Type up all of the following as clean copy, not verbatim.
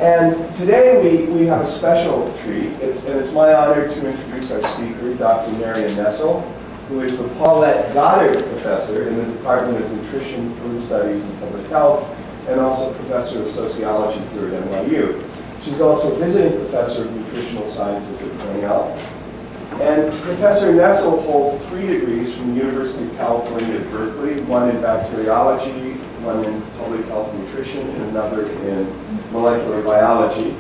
And today we have a special treat. It's my honor to introduce our speaker, Dr. Marion Nestle, who is the Paulette Goddard Professor in the Department of Nutrition, Food Studies, and Public Health, and also Professor of Sociology here at NYU. She's also Visiting Professor of Nutritional Sciences at Cornell. And Professor Nestle holds 3 degrees from the University of California at Berkeley, one in bacteriology, one in public health and nutrition, and another in molecular biology.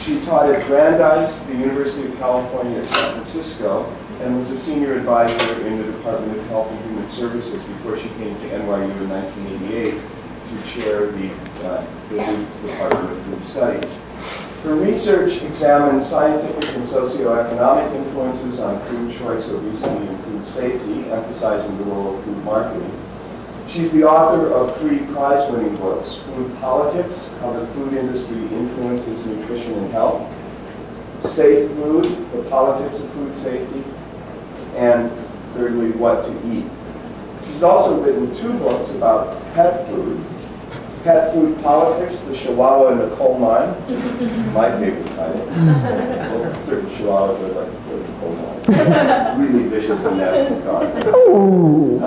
She taught at Brandeis, the University of California at San Francisco, and was a senior advisor in the Department of Health and Human Services before she came to NYU in 1988 to chair the new Department of Food Studies. Her research examines scientific and socioeconomic influences on food choice, obesity, and food safety, emphasizing the role of food marketing. She's the author of 3 prize-winning books: Food Politics, How the Food Industry Influences Nutrition and Health; Safe Food, The Politics of Food Safety; and thirdly, What to Eat. She's also written 2 books about pet food: Pet Food Politics, The Chihuahua in the Coal Mine, my favorite title. Well, certain chihuahuas are like to go to coal mines. Really vicious and nasty dog. I know.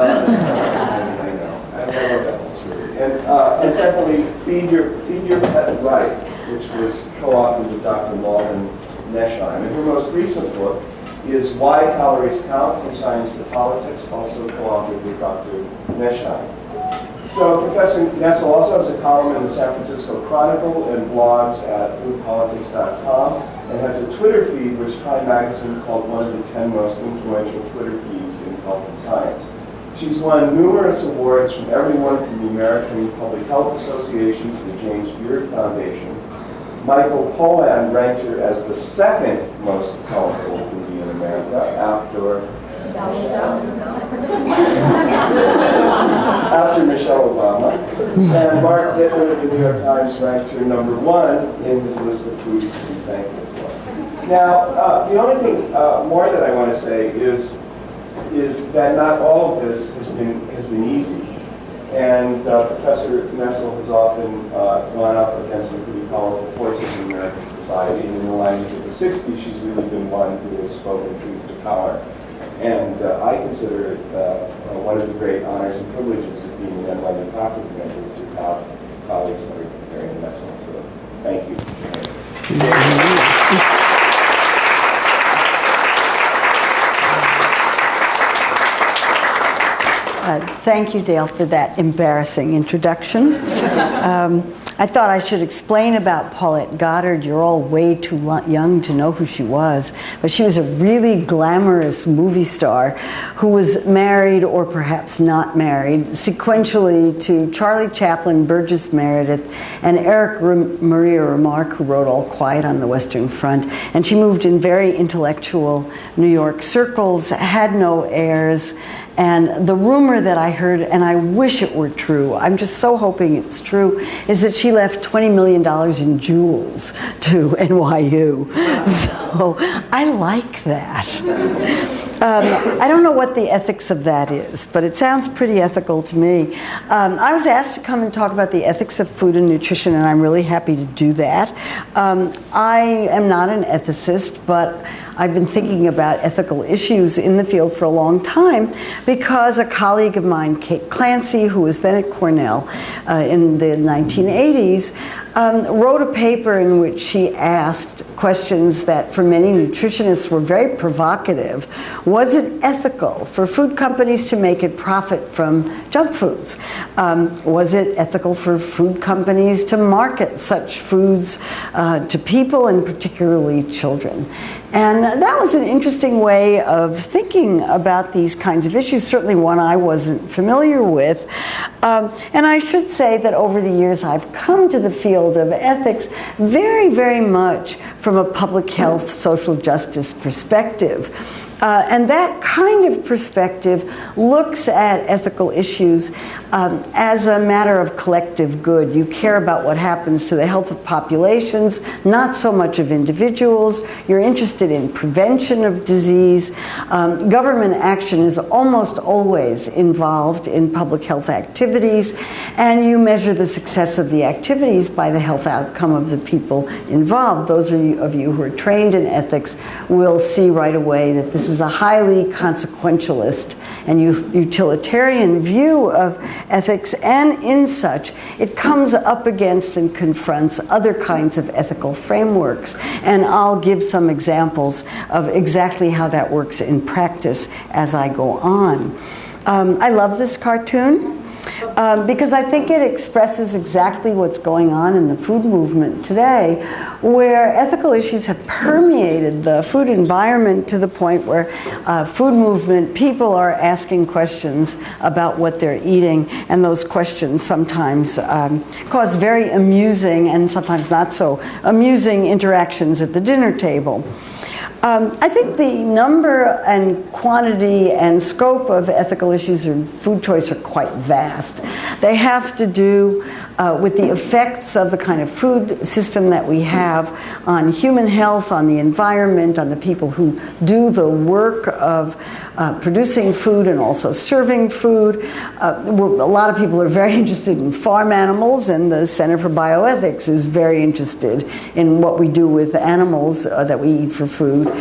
I love that one. And secondly, Feed Your Pet Right, which was co-authored with Dr. Malden Nesheim. And her most recent book is Why Calories Count, From Science to Politics, also co-authored with Dr. Nesheim. So Professor Nestle also has a column in the San Francisco Chronicle and blogs at foodpolitics.com, and has a Twitter feed which Time Magazine called one of the 10 most influential Twitter feeds in health and science. She's won numerous awards from everyone from the American Public Health Association to the James Beard Foundation. Michael Pollan ranked her as the 2nd most colorful foodie in America after Michelle Obama. And Mark Bittman of the New York Times ranked her number 1 in his list of foodies to be thankful for. Now, the only thing more that I want to say is that not all of this has been easy. And Professor Nestle has often gone up against some pretty powerful forces in American society. And in the language of the 60s, she's really been one who has spoken truth to power. And I consider it one of the great honors and privileges of being an NYU faculty member to have colleagues like Marion Nestle. So thank you. Thank you, Dale, for that embarrassing introduction. I thought I should explain about Paulette Goddard. You're all way too young to know who she was, but she was a really glamorous movie star who was married, or perhaps not married, sequentially to Charlie Chaplin, Burgess Meredith, and Eric Maria Remarque, who wrote All Quiet on the Western Front. And she moved in very intellectual New York circles, had no heirs. And the rumor that I heard, and I wish it were true, I'm just so hoping it's true, is that she left $20 million in jewels to NYU. So I like that. I don't know what the ethics of that is, but it sounds pretty ethical to me. I was asked to come and talk about the ethics of food and nutrition, and I'm really happy to do that. I am not an ethicist, but I've been thinking about ethical issues in the field for a long time because a colleague of mine, Kate Clancy, who was then at Cornell in the 1980s, wrote a paper in which she asked questions that for many nutritionists were very provocative. Was it ethical for food companies to make a profit from junk foods? Was it ethical for food companies to market such foods to people, and particularly children? And that was an interesting way of thinking about these kinds of issues, certainly one I wasn't familiar with. And I should say that over the years I've come to the field of ethics very, very much from a public health, social justice perspective. And that kind of perspective looks at ethical issues as a matter of collective good. You care about what happens to the health of populations, not so much of individuals. You're interested in prevention of disease. Government action is almost always involved in public health activities, and you measure the success of the activities by the health outcome of the people involved. Those of you who are trained in ethics will see right away that this is a highly consequentialist and utilitarian view of ethics, and in such, it comes up against and confronts other kinds of ethical frameworks. And I'll give some examples of exactly how that works in practice as I go on. I love this cartoon. Because I think it expresses exactly what's going on in the food movement today, where ethical issues have permeated the food environment to the point where food movement people are asking questions about what they're eating, and those questions sometimes cause very amusing and sometimes not so amusing interactions at the dinner table. I think the number and quantity and scope of ethical issues in food choice are quite vast. They have to do with the effects of the kind of food system that we have on human health, on the environment, on the people who do the work of producing food and also serving food. A lot of people are very interested in farm animals, and the Center for Bioethics is very interested in what we do with animals that we eat for food.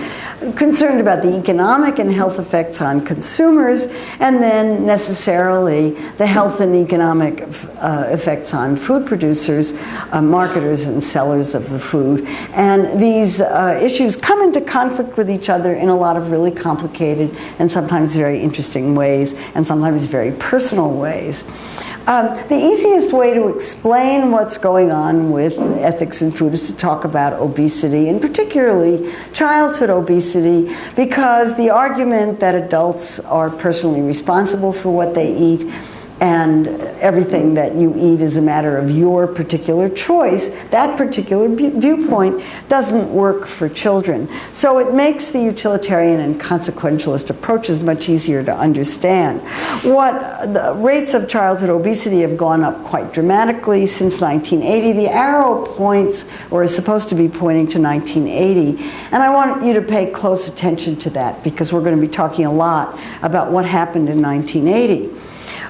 Concerned about the economic and health effects on consumers, and then necessarily the health and economic effects on food producers, marketers and sellers of the food. And these issues come into conflict with each other in a lot of really complicated and sometimes very interesting ways, and sometimes very personal ways. The easiest way to explain what's going on with ethics in food is to talk about obesity, and particularly childhood obesity, because the argument that adults are personally responsible for what they eat and everything that you eat is a matter of your particular choice, that particular viewpoint doesn't work for children. So it makes the utilitarian and consequentialist approaches much easier to understand. The rates of childhood obesity have gone up quite dramatically since 1980. The arrow points, or is supposed to be pointing to 1980. And I want you to pay close attention to that, because we're going to be talking a lot about what happened in 1980.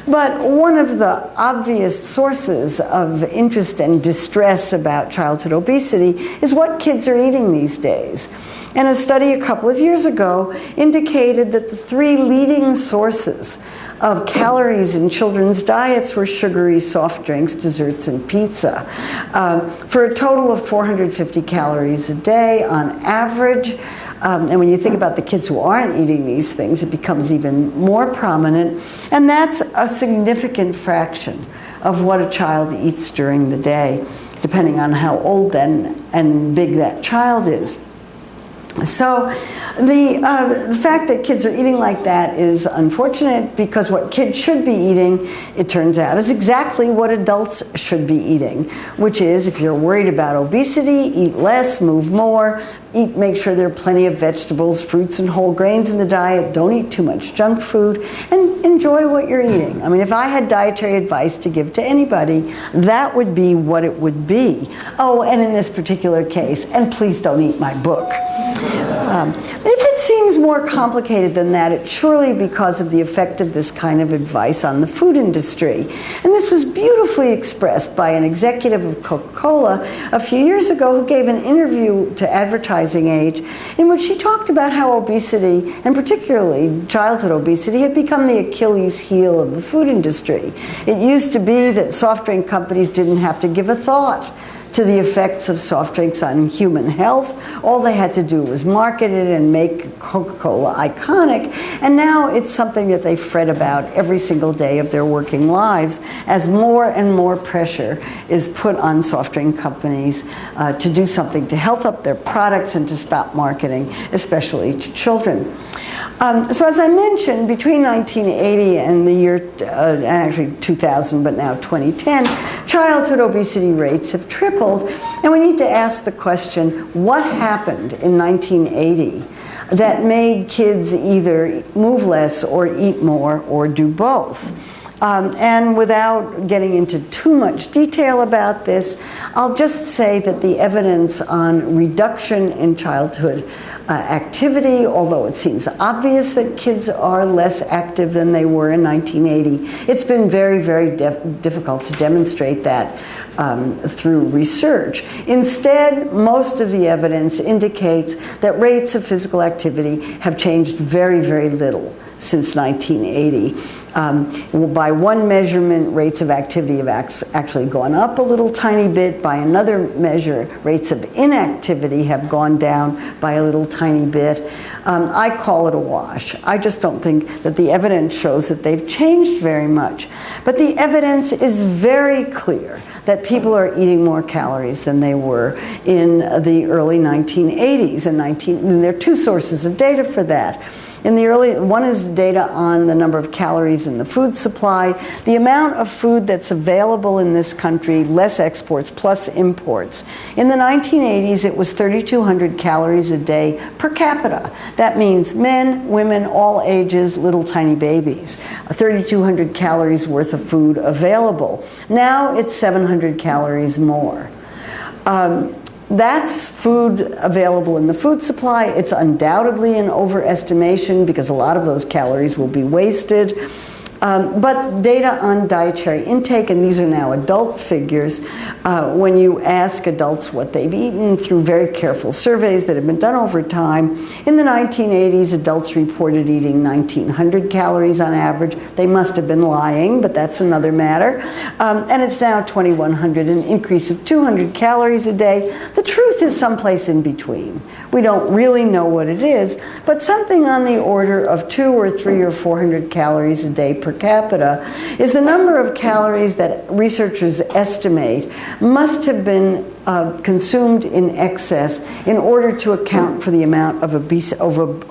But one of the obvious sources of interest and distress about childhood obesity is what kids are eating these days. And a study a couple of years ago indicated that the three leading sources of calories in children's diets were sugary soft drinks, desserts, and pizza, for a total of 450 calories a day on average. And when you think about the kids who aren't eating these things, it becomes even more prominent. And that's a significant fraction of what a child eats during the day, depending on how old and big that child is. So the fact that kids are eating like that is unfortunate, because what kids should be eating, it turns out, is exactly what adults should be eating, which is, if you're worried about obesity, eat less, move more, make sure there are plenty of vegetables, fruits, and whole grains in the diet, don't eat too much junk food, and enjoy what you're eating. I mean, if I had dietary advice to give to anybody, that would be what it would be. Oh, and in this particular case, and please don't eat my book. If it seems more complicated than that, it's surely because of the effect of this kind of advice on the food industry. And this was beautifully expressed by an executive of Coca-Cola a few years ago, who gave an interview to Advertising Age in which she talked about how obesity, and particularly childhood obesity, had become the Achilles heel of the food industry. It used to be that soft drink companies didn't have to give a thought to the effects of soft drinks on human health. All they had to do was market it and make Coca-Cola iconic. And now it's something that they fret about every single day of their working lives, as more and more pressure is put on soft drink companies to do something to health up their products and to stop marketing, especially to children. So as I mentioned, between 1980 and the year, actually 2000, but now 2010, childhood obesity rates have tripled. twofold, and we need to ask the question, what happened in 1980 that made kids either move less or eat more or do both? And without getting into too much detail about this, I'll just say that the evidence on reduction in childhood activity, although it seems obvious that kids are less active than they were in 1980, it's been very, very difficult to demonstrate that through research. Instead, most of the evidence indicates that rates of physical activity have changed very, very little since 1980. By one measurement, rates of activity have actually gone up a little tiny bit. By another measure, rates of inactivity have gone down by a little tiny bit. I call it a wash. I just don't think that the evidence shows that they've changed very much. But the evidence is very clear that people are eating more calories than they were in the early 1980s. And there are two sources of data for that. One is data on the number of calories in the food supply, the amount of food that's available in this country, less exports plus imports. In the 1980s, it was 3,200 calories a day per capita. That means men, women, all ages, little tiny babies. 3,200 calories worth of food available. Now it's 700 calories more. That's food available in the food supply. It's undoubtedly an overestimation because a lot of those calories will be wasted. But data on dietary intake, and these are now adult figures, when you ask adults what they've eaten through very careful surveys that have been done over time, in the 1980s, adults reported eating 1,900 calories on average. They must have been lying, but that's another matter. And it's now 2,100, an increase of 200 calories a day. The truth is someplace in between. We don't really know what it is, but something on the order of 200 or 300 or 400 calories a day per capita is the number of calories that researchers estimate must have been consumed in excess in order to account for the amount of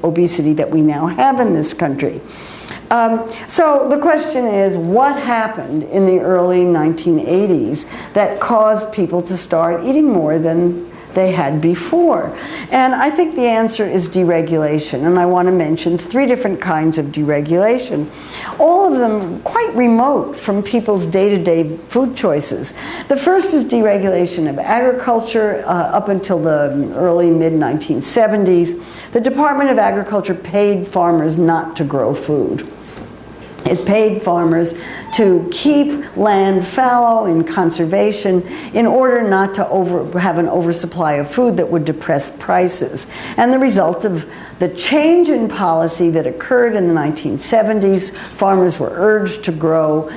obesity that we now have in this country. So the question is, what happened in the early 1980s that caused people to start eating more than they had before? And I think the answer is deregulation, and I want to mention 3 different kinds of deregulation, all of them quite remote from people's day-to-day food choices. The first is deregulation of agriculture. Up until the early mid-1970s, the Department of Agriculture paid farmers not to grow food. It paid farmers to keep land fallow in conservation in order not to have an oversupply of food that would depress prices. And the result of the change in policy that occurred in the 1970s, farmers were urged to grow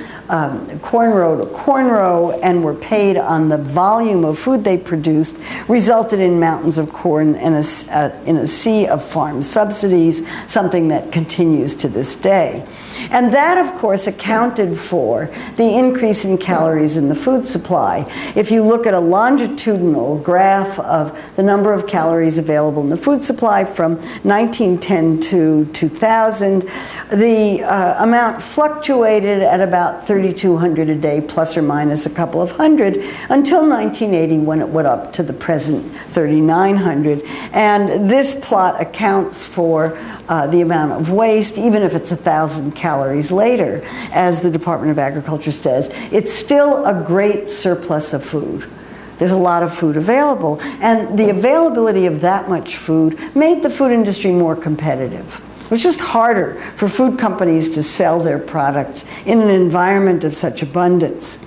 corn row to corn row and were paid on the volume of food they produced, resulted in mountains of corn and in a sea of farm subsidies, something that continues to this day. And that, of course, accounted for the increase in calories in the food supply. If you look at a longitudinal graph of the number of calories available in the food supply from 1910 to 2000, the amount fluctuated at about 3,200 a day, plus or minus a couple of hundred, until 1980, when it went up to the present 3,900. And this plot accounts for the amount of waste, even if it's 1,000 calories later. As the Department of Agriculture says, it's still a great surplus of food. There's a lot of food available, and the availability of that much food made the food industry more competitive. It was just harder for food companies to sell their products in an environment of such abundance.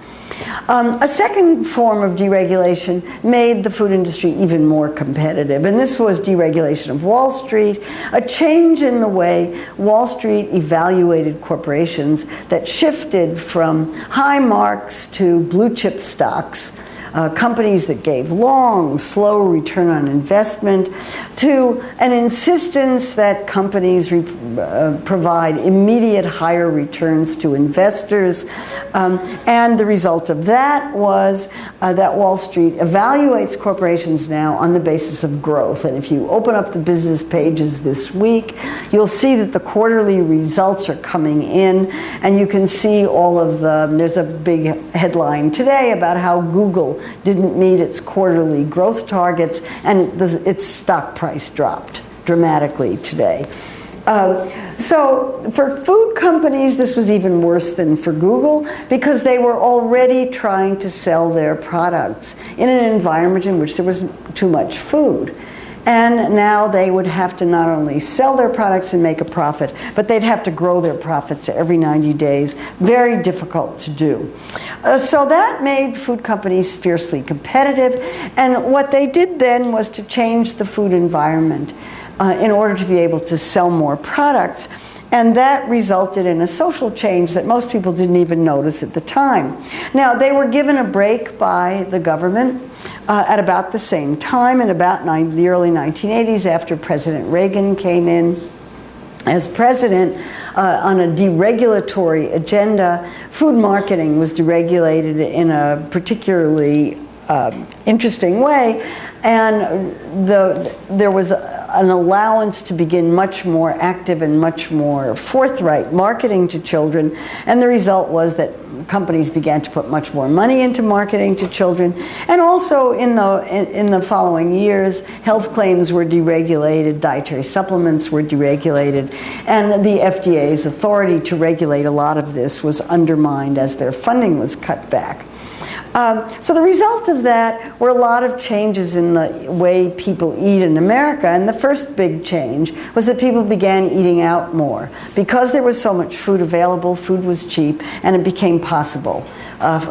A second form of deregulation made the food industry even more competitive, and this was deregulation of Wall Street, a change in the way Wall Street evaluated corporations that shifted from high marks to blue chip stocks, companies that gave long, slow return on investment, to an insistence that companies provide immediate higher returns to investors. And the result of that was that Wall Street evaluates corporations now on the basis of growth. And if you open up the business pages this week, you'll see that the quarterly results are coming in, and you can see all of there's a big headline today about how Google didn't meet its quarterly growth targets, and its stock price dropped dramatically today. So for food companies, this was even worse than for Google, because they were already trying to sell their products in an environment in which there was too much food. And now they would have to not only sell their products and make a profit, but they'd have to grow their profits every 90 days. Very difficult to do. So that made food companies fiercely competitive. And what they did then was to change the food environment in order to be able to sell more products. And that resulted in a social change that most people didn't even notice at the time. Now, they were given a break by the government at about the same time, in about the early 1980s, after President Reagan came in as president on a deregulatory agenda. Food marketing was deregulated in a particularly interesting way, and there was an allowance to begin much more active and much more forthright marketing to children, and the result was that companies began to put much more money into marketing to children. And also in the following years, health claims were deregulated, dietary supplements were deregulated, and the FDA's authority to regulate a lot of this was undermined as their funding was cut back. So the result of that were a lot of changes in the way people eat in America. And the first big change was that people began eating out more. Because there was so much food available, food was cheap, and it became possible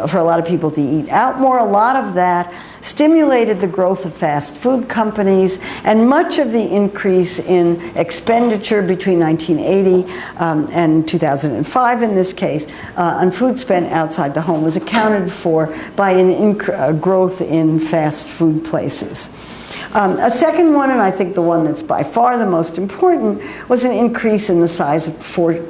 for a lot of people to eat out more. A lot of that stimulated the growth of fast food companies, and much of the increase in expenditure between 1980 and 2005, in this case, on food spent outside the home was accounted for by a growth in fast food places. A second one, and I think the one that's by far the most important, was an increase in the size of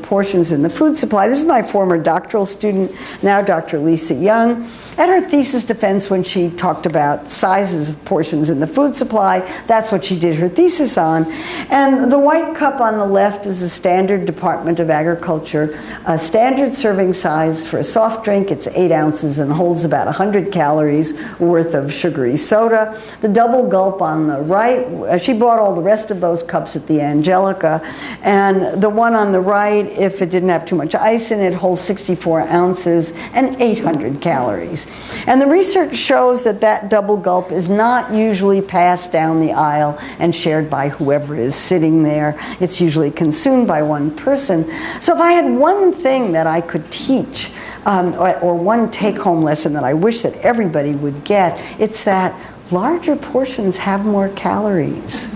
portions in the food supply. This is my former doctoral student, now Dr. Lisa Young. At her thesis defense, when she talked about sizes of portions in the food supply, that's what she did her thesis on. And the white cup on the left is a standard Department of Agriculture, a standard serving size for a soft drink. It's 8 ounces and holds about 100 calories worth of sugary soda. The double gulp on the right, she bought all the rest of those cups at the Angelica, and the one on the right, if it didn't have too much ice in it, holds 64 ounces and 800 calories. And the research shows that that double gulp is not usually passed down the aisle and shared by whoever is sitting there. It's usually consumed by one person. So if I had one thing that I could teach, or one take-home lesson that I wish that everybody would get, it's that larger portions have more calories.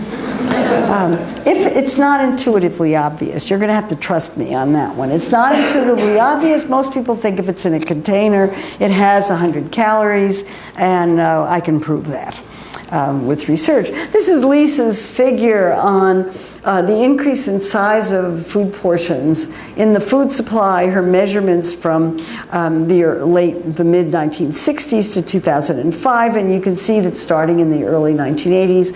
If it's not intuitively obvious, you're going to have to trust me on that one. It's not intuitively obvious. Most people think if it's in a container, it has 100 calories, and I can prove that with research. This is Lisa's figure on the increase in size of food portions in the food supply, her measurements from the mid-1960s to 2005, and you can see that starting in the early 1980s,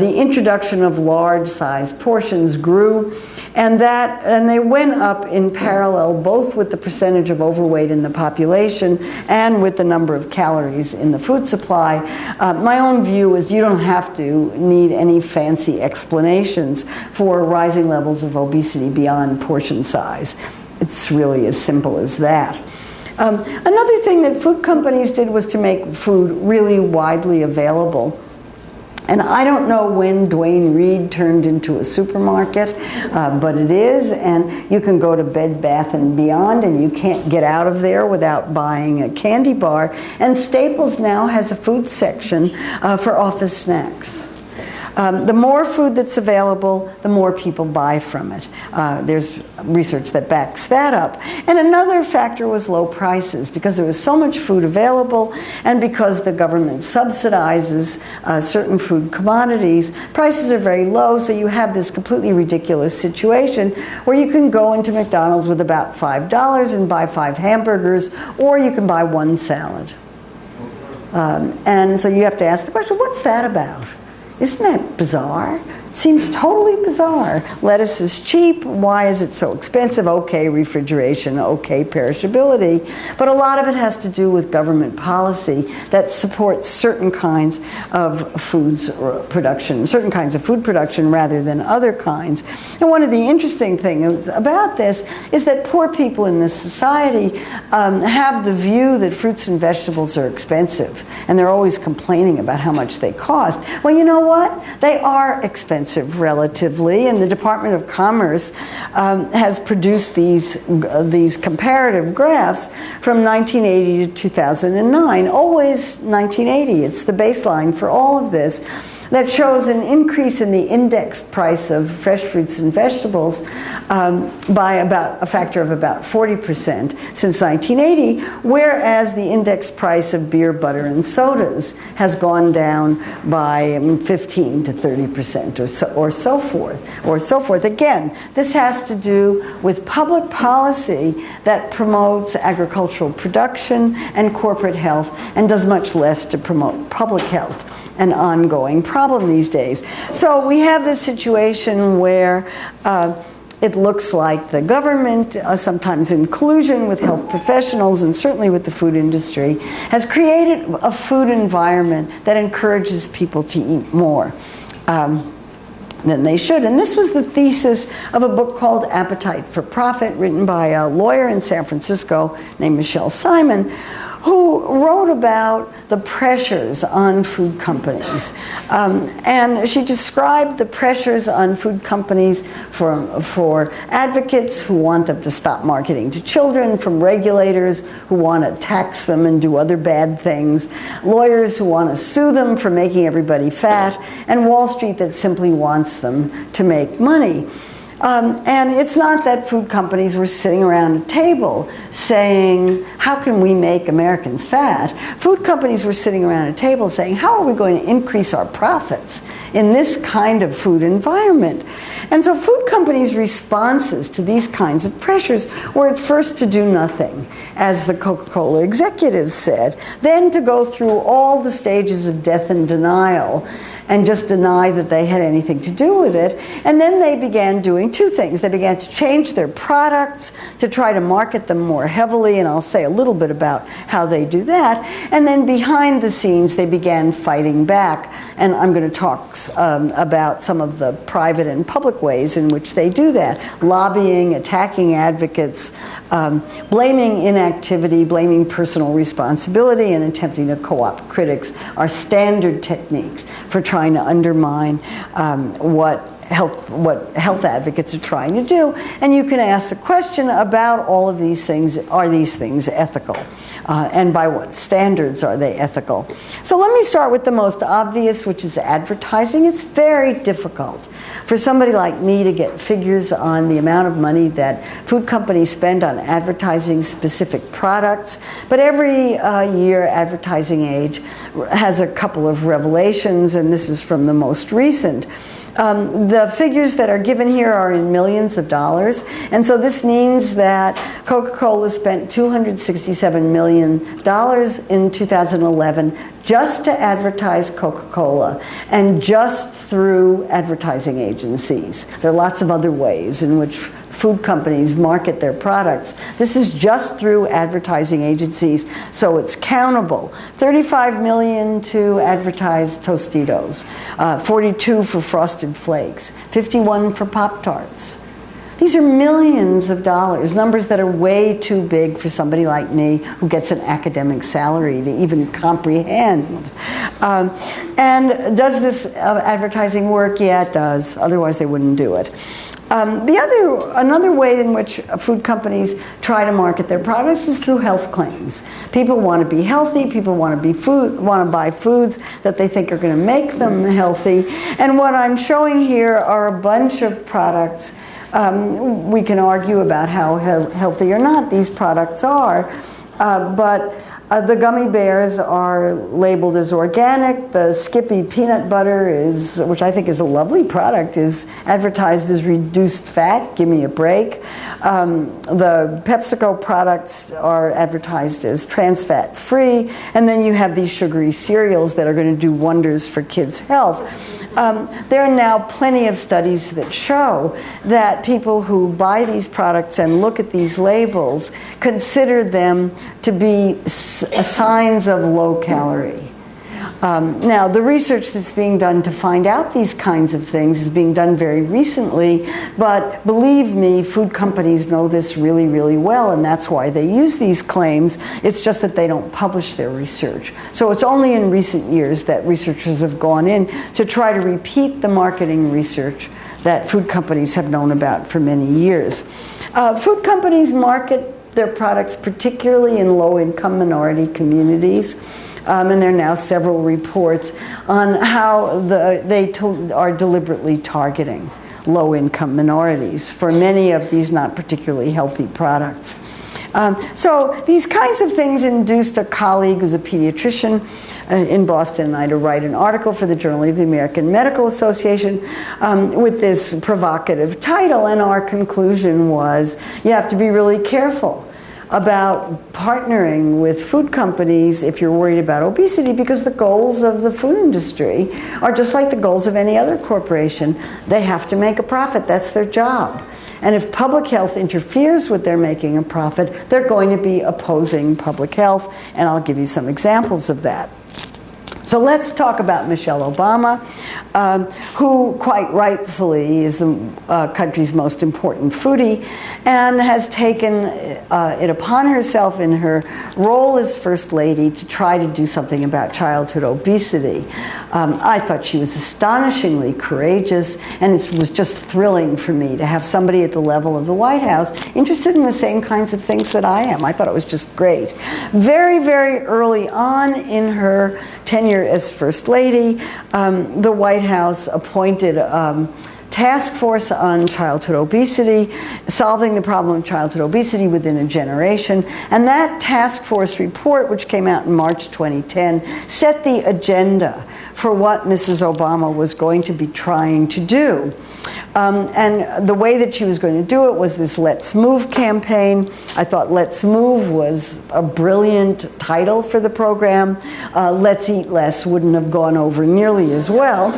the introduction of large-sized portions grew, and they went up in parallel both with the percentage of overweight in the population and with the number of calories in the food supply. My own view is you don't have to need any fancy explanations for rising levels of obesity beyond portion size. It's really as simple as that. Another thing that food companies did was to make food really widely available. And I don't know when Duane Reade turned into a supermarket, but it is, and you can go to Bed Bath & Beyond and you can't get out of there without buying a candy bar. And Staples now has a food section for office snacks. The more food that's available, the more people buy from it. There's research that backs that up. And another factor was low prices, because there was so much food available, and because the government subsidizes certain food commodities, prices are very low, so you have this completely ridiculous situation where you can go into McDonald's with about $5 and buy 5 hamburgers, or you can buy 1 salad. And so you have to ask the question, what's that about? Isn't that bizarre? Seems totally bizarre. Lettuce is cheap. Why is it so expensive? Okay, refrigeration. Okay, perishability. But a lot of it has to do with government policy that supports certain kinds of foods production, certain kinds of food production rather than other kinds. And one of the interesting things about this is that poor people in this society have the view that fruits and vegetables are expensive, and they're always complaining about how much they cost. Well, you know what? They are expensive relatively, and the Department of Commerce has produced these comparative graphs from 1980 to 2009. Always 1980. It's the baseline for all of this. That shows an increase in the indexed price of fresh fruits and vegetables by about a factor of about 40% since 1980, whereas the indexed price of beer, butter, and sodas has gone down by 15 to 30% or so forth. Again, this has to do with public policy that promotes agricultural production and corporate health and does much less to promote public health, an ongoing problem these days. So we have this situation where it looks like the government, sometimes in collusion with health professionals and certainly with the food industry, has created a food environment that encourages people to eat more than they should. And this was the thesis of a book called Appetite for Profit, written by a lawyer in San Francisco named Michelle Simon, who wrote about the pressures on food companies. And she described the pressures on food companies for advocates who want them to stop marketing to children, from regulators who want to tax them and do other bad things, lawyers who want to sue them for making everybody fat, and Wall Street that simply wants them to make money. And it's not that food companies were sitting around a table saying, how can we make Americans fat? Food companies were sitting around a table saying, how are we going to increase our profits in this kind of food environment? And so food companies' responses to these kinds of pressures were at first to do nothing, as the Coca-Cola executives said, then to go through all the stages of death and denial and just deny that they had anything to do with it. And then they began doing two things. They began to change their products to try to market them more heavily, and I'll say a little bit about how they do that. And then behind the scenes, they began fighting back. And I'm going to talk about some of the private and public ways in which they do that. Lobbying, attacking advocates, blaming inactivity, blaming personal responsibility, and attempting to co-opt critics are standard techniques for trying to undermine what health advocates are trying to do. And you can ask the question about all of these things: are these things ethical? And by what standards are they ethical? So let me start with the most obvious, which is advertising. It's very difficult for somebody like me to get figures on the amount of money that food companies spend on advertising specific products. But every year, Advertising Age has a couple of revelations, and this is from the most recent. The figures that are given here are in millions of dollars, and so this means that Coca-Cola spent $267 million in 2011 just to advertise Coca-Cola, and just through advertising agencies. There are lots of other ways in which food companies market their products. This is just through advertising agencies, so it's countable. $35 million to advertise Tostitos, $42 for Frosted Flakes, $51 for Pop-Tarts. These are millions of dollars, numbers that are way too big for somebody like me who gets an academic salary to even comprehend. And does this advertising work? Yeah, it does. Otherwise, they wouldn't do it. Another way in which food companies try to market their products is through health claims. People want to be healthy. People want to buy foods that they think are going to make them healthy. And what I'm showing here are a bunch of products. We can argue about how healthy or not these products are, but The gummy bears are labeled as organic. The Skippy peanut butter is, which I think is a lovely product, is advertised as reduced fat. Give me a break. The PepsiCo products are advertised as trans fat free. And then you have these sugary cereals that are going to do wonders for kids' health. There are now plenty of studies that show that people who buy these products and look at these labels consider them to be signs of low calorie. Now, the research that's being done to find out these kinds of things is being done very recently, but believe me, food companies know this really, really well, and that's why they use these claims. It's just that they don't publish their research. So it's only in recent years that researchers have gone in to try to repeat the marketing research that food companies have known about for many years. Food companies market their products particularly in low-income minority communities. And there are now several reports on how they are deliberately targeting low-income minorities for many of these not particularly healthy products. So these kinds of things induced a colleague who's a pediatrician in Boston and I to write an article for the Journal of the American Medical Association with this provocative title, and our conclusion was you have to be really careful about partnering with food companies if you're worried about obesity, because the goals of the food industry are just like the goals of any other corporation. They have to make a profit. That's their job. And if public health interferes with their making a profit, they're going to be opposing public health, and I'll give you some examples of that. So let's talk about Michelle Obama, who quite rightfully is the country's most important foodie and has taken it upon herself in her role as First Lady to try to do something about childhood obesity. I thought she was astonishingly courageous, and it was just thrilling for me to have somebody at the level of the White House interested in the same kinds of things that I am. I thought it was just great. Very, very early on in her tenure as First Lady, the White House appointed a task force on childhood obesity, solving the problem of childhood obesity within a generation. And that task force report, which came out in March 2010, set the agenda for what Mrs. Obama was going to be trying to do. And the way that she was going to do it was this Let's Move campaign. I thought Let's Move was a brilliant title for the program. Let's Eat Less wouldn't have gone over nearly as well.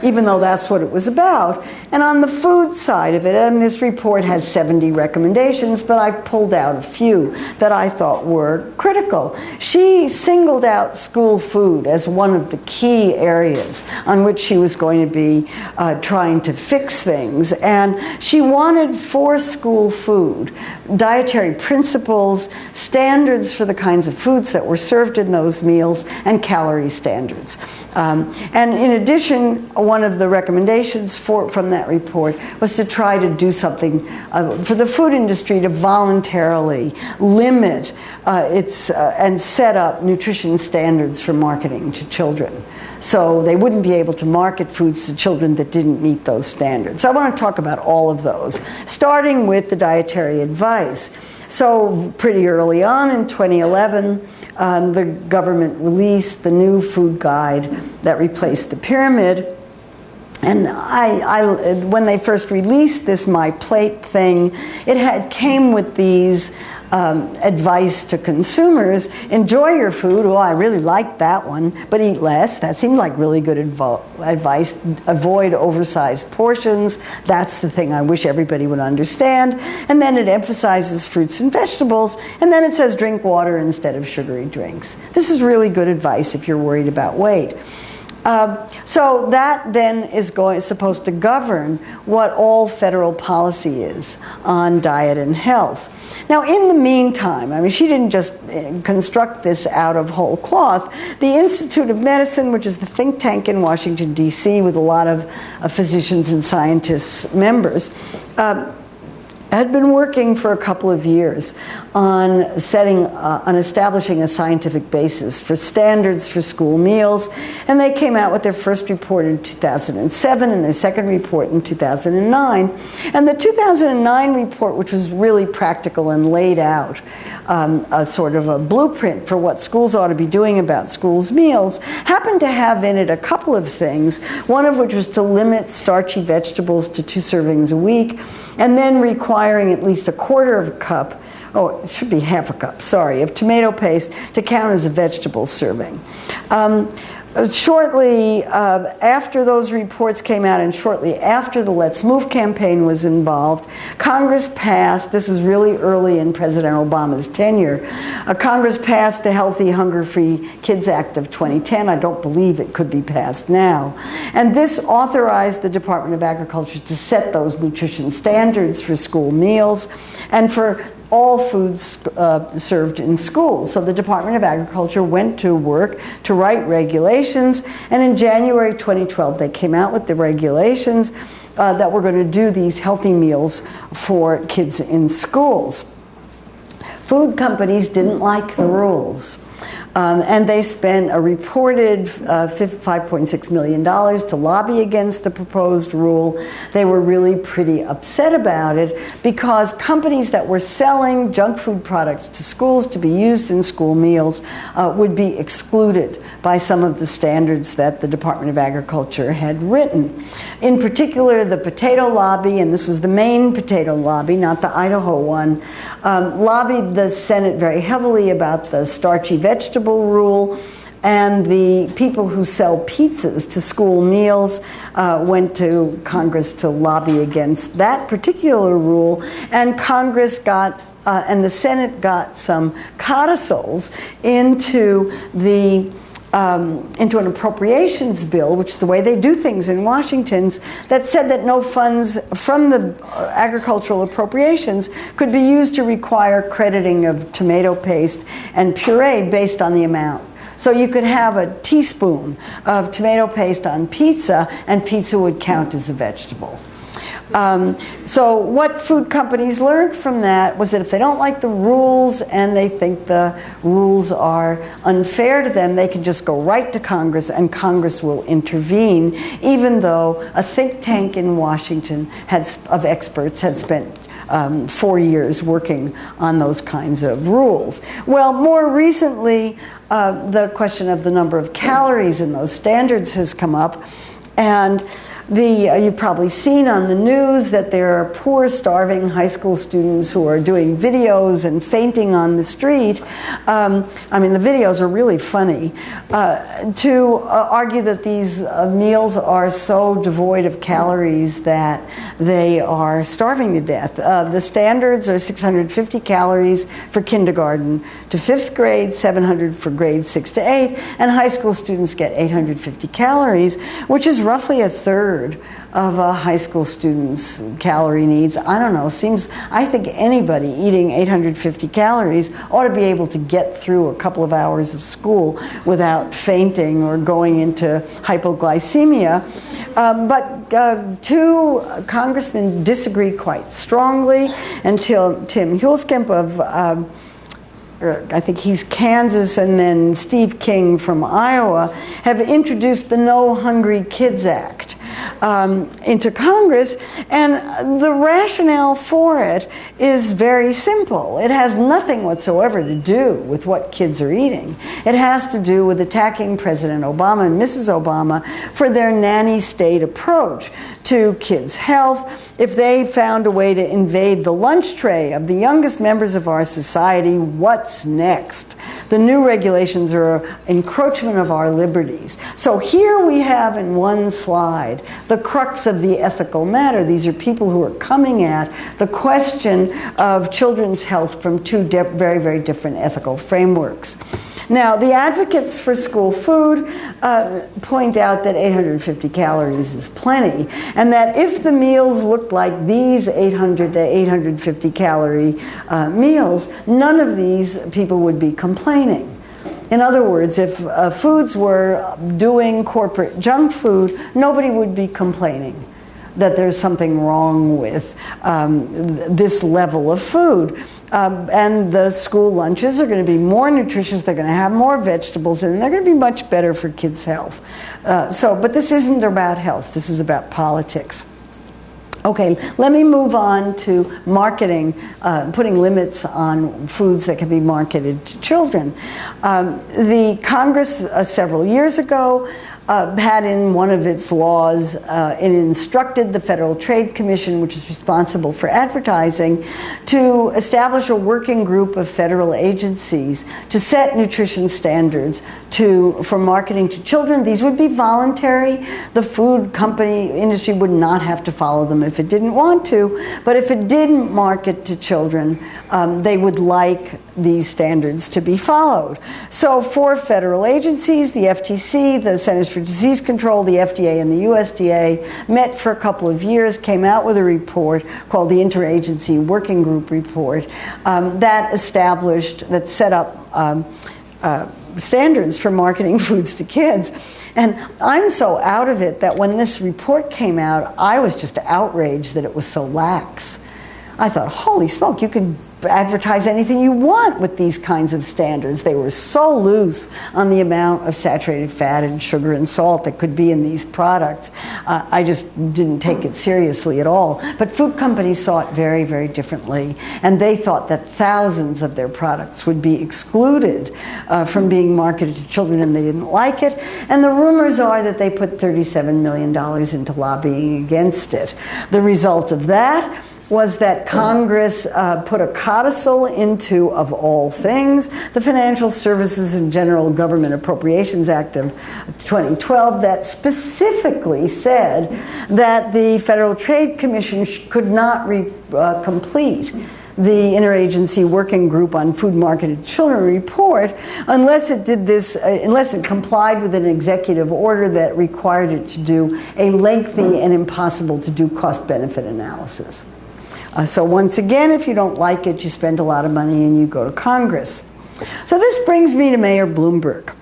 Even though that's what it was about. And on the food side of it, and this report has 70 recommendations, but I've pulled out a few that I thought were critical. She singled out school food as one of the key areas on which she was going to be trying to fix things. And she wanted for school food dietary principles, standards for the kinds of foods that were served in those meals, and calorie standards. And in addition, one of the recommendations from that report was to try to do something for the food industry to voluntarily limit and set up nutrition standards for marketing to children. So they wouldn't be able to market foods to children that didn't meet those standards. So I want to talk about all of those, starting with the dietary advice. So pretty early on in 2011, the government released the new food guide that replaced the pyramid. And when they first released this MyPlate thing, it came with these advice to consumers: enjoy your food. Well, I really liked that one, but eat less. That seemed like really good advice. Avoid oversized portions. That's the thing I wish everybody would understand. And then it emphasizes fruits and vegetables. And then it says drink water instead of sugary drinks. This is really good advice if you're worried about weight. So that then is supposed to govern what all federal policy is on diet and health. Now, in the meantime, I mean, she didn't just construct this out of whole cloth. The Institute of Medicine, which is the think tank in Washington, D.C., with a lot of physicians and scientists members, had been working for a couple of years on establishing a scientific basis for standards for school meals, and they came out with their first report in 2007 and their second report in 2009. And the 2009 report, which was really practical and laid out a sort of a blueprint for what schools ought to be doing about schools' meals, happened to have in it a couple of things, one of which was to limit starchy vegetables to 2 servings a week, and then requiring at least a quarter of a cup, oh, it should be half a cup, sorry, of tomato paste to count as a vegetable serving. Shortly after those reports came out and shortly after the Let's Move campaign was involved, Congress passed, this was really early in President Obama's tenure, Congress passed the Healthy, Hunger-Free Kids Act of 2010. I don't believe it could be passed now. And this authorized the Department of Agriculture to set those nutrition standards for school meals and for all foods served in schools. So the Department of Agriculture went to work to write regulations, and in January 2012 they came out with the regulations that were going to do these healthy meals for kids in schools. Food companies didn't like the rules. And they spent a reported $5.6 million to lobby against the proposed rule. They were really pretty upset about it because companies that were selling junk food products to schools to be used in school meals would be excluded by some of the standards that the Department of Agriculture had written. In particular, the potato lobby, and this was the Maine potato lobby, not the Idaho one, lobbied the Senate very heavily about the starchy vegetable rule, and the people who sell pizzas to school meals went to Congress to lobby against that particular rule, and Congress got and the Senate got some codicils into an appropriations bill, which is the way they do things in Washington, that said that no funds from the agricultural appropriations could be used to require crediting of tomato paste and puree based on the amount. So you could have a teaspoon of tomato paste on pizza, and pizza would count as a vegetable. So what food companies learned from that was that if they don't like the rules and they think the rules are unfair to them, they can just go right to Congress and Congress will intervene, even though a think tank in Washington of experts had spent 4 years working on those kinds of rules. Well, more recently, the question of the number of calories in those standards has come up, and you've probably seen on the news that there are poor, starving high school students who are doing videos and fainting on the street. I mean, the videos are really funny. To argue that these meals are so devoid of calories that they are starving to death. The standards are 650 calories for kindergarten to 5th grade, 700 for grades 6 to 8, and high school students get 850 calories, which is roughly a third of a high school student's calorie needs. I don't know, I think anybody eating 850 calories ought to be able to get through a couple of hours of school without fainting or going into hypoglycemia. But 2 congressmen disagree quite strongly until Tim Hulskamp of I think he's Kansas, and then Steve King from Iowa, have introduced the No Hungry Kids Act into Congress, and the rationale for it is very simple. It has nothing whatsoever to do with what kids are eating. It has to do with attacking President Obama and Mrs. Obama for their nanny state approach to kids' health. If they found a way to invade the lunch tray of the youngest members of our society, what's next? The new regulations are encroachment of our liberties. So here we have in one slide the crux of the ethical matter. These are people who are coming at the question of children's health from 2 very, very different ethical frameworks. Now, the advocates for school food point out that 850 calories is plenty, and that if the meals looked like these 800 to 850 calorie meals, none of these people would be complaining. In other words, if foods were doing corporate junk food, nobody would be complaining. that there's something wrong with this level of food. And the school lunches are going to be more nutritious, they're going to have more vegetables in them, they're going to be much better for kids' health. But this isn't about health, this is about politics. Okay, let me move on to marketing, putting limits on foods that can be marketed to children. The Congress several years ago had in one of its laws, it instructed the Federal Trade Commission, which is responsible for advertising, to establish a working group of federal agencies to set nutrition standards for marketing to children. These would be voluntary. The food company industry would not have to follow them if it didn't want to, but if it didn't market to children, they would like these standards to be followed. So 4 federal agencies, the FTC, the Centers for Disease Control, the FDA, and the USDA, met for a couple of years, came out with a report called the Interagency Working Group Report that set up standards for marketing foods to kids. And I'm so out of it that when this report came out, I was just outraged that it was so lax. I thought, holy smoke, you can advertise anything you want with these kinds of standards. They were so loose on the amount of saturated fat and sugar and salt that could be in these products. I just didn't take it seriously at all. But food companies saw it very, very differently. And they thought that thousands of their products would be excluded from being marketed to children, and they didn't like it. And the rumors are that they put $37 million into lobbying against it. The result of that was that Congress put a codicil into, of all things, the Financial Services and General Government Appropriations Act of 2012 that specifically said that the Federal Trade Commission could not complete the Interagency Working Group on Food Marketed to Children report unless it did this, unless it complied with an executive order that required it to do a lengthy and impossible to do cost-benefit analysis. So once again, if you don't like it, you spend a lot of money and you go to Congress. So this brings me to Mayor Bloomberg,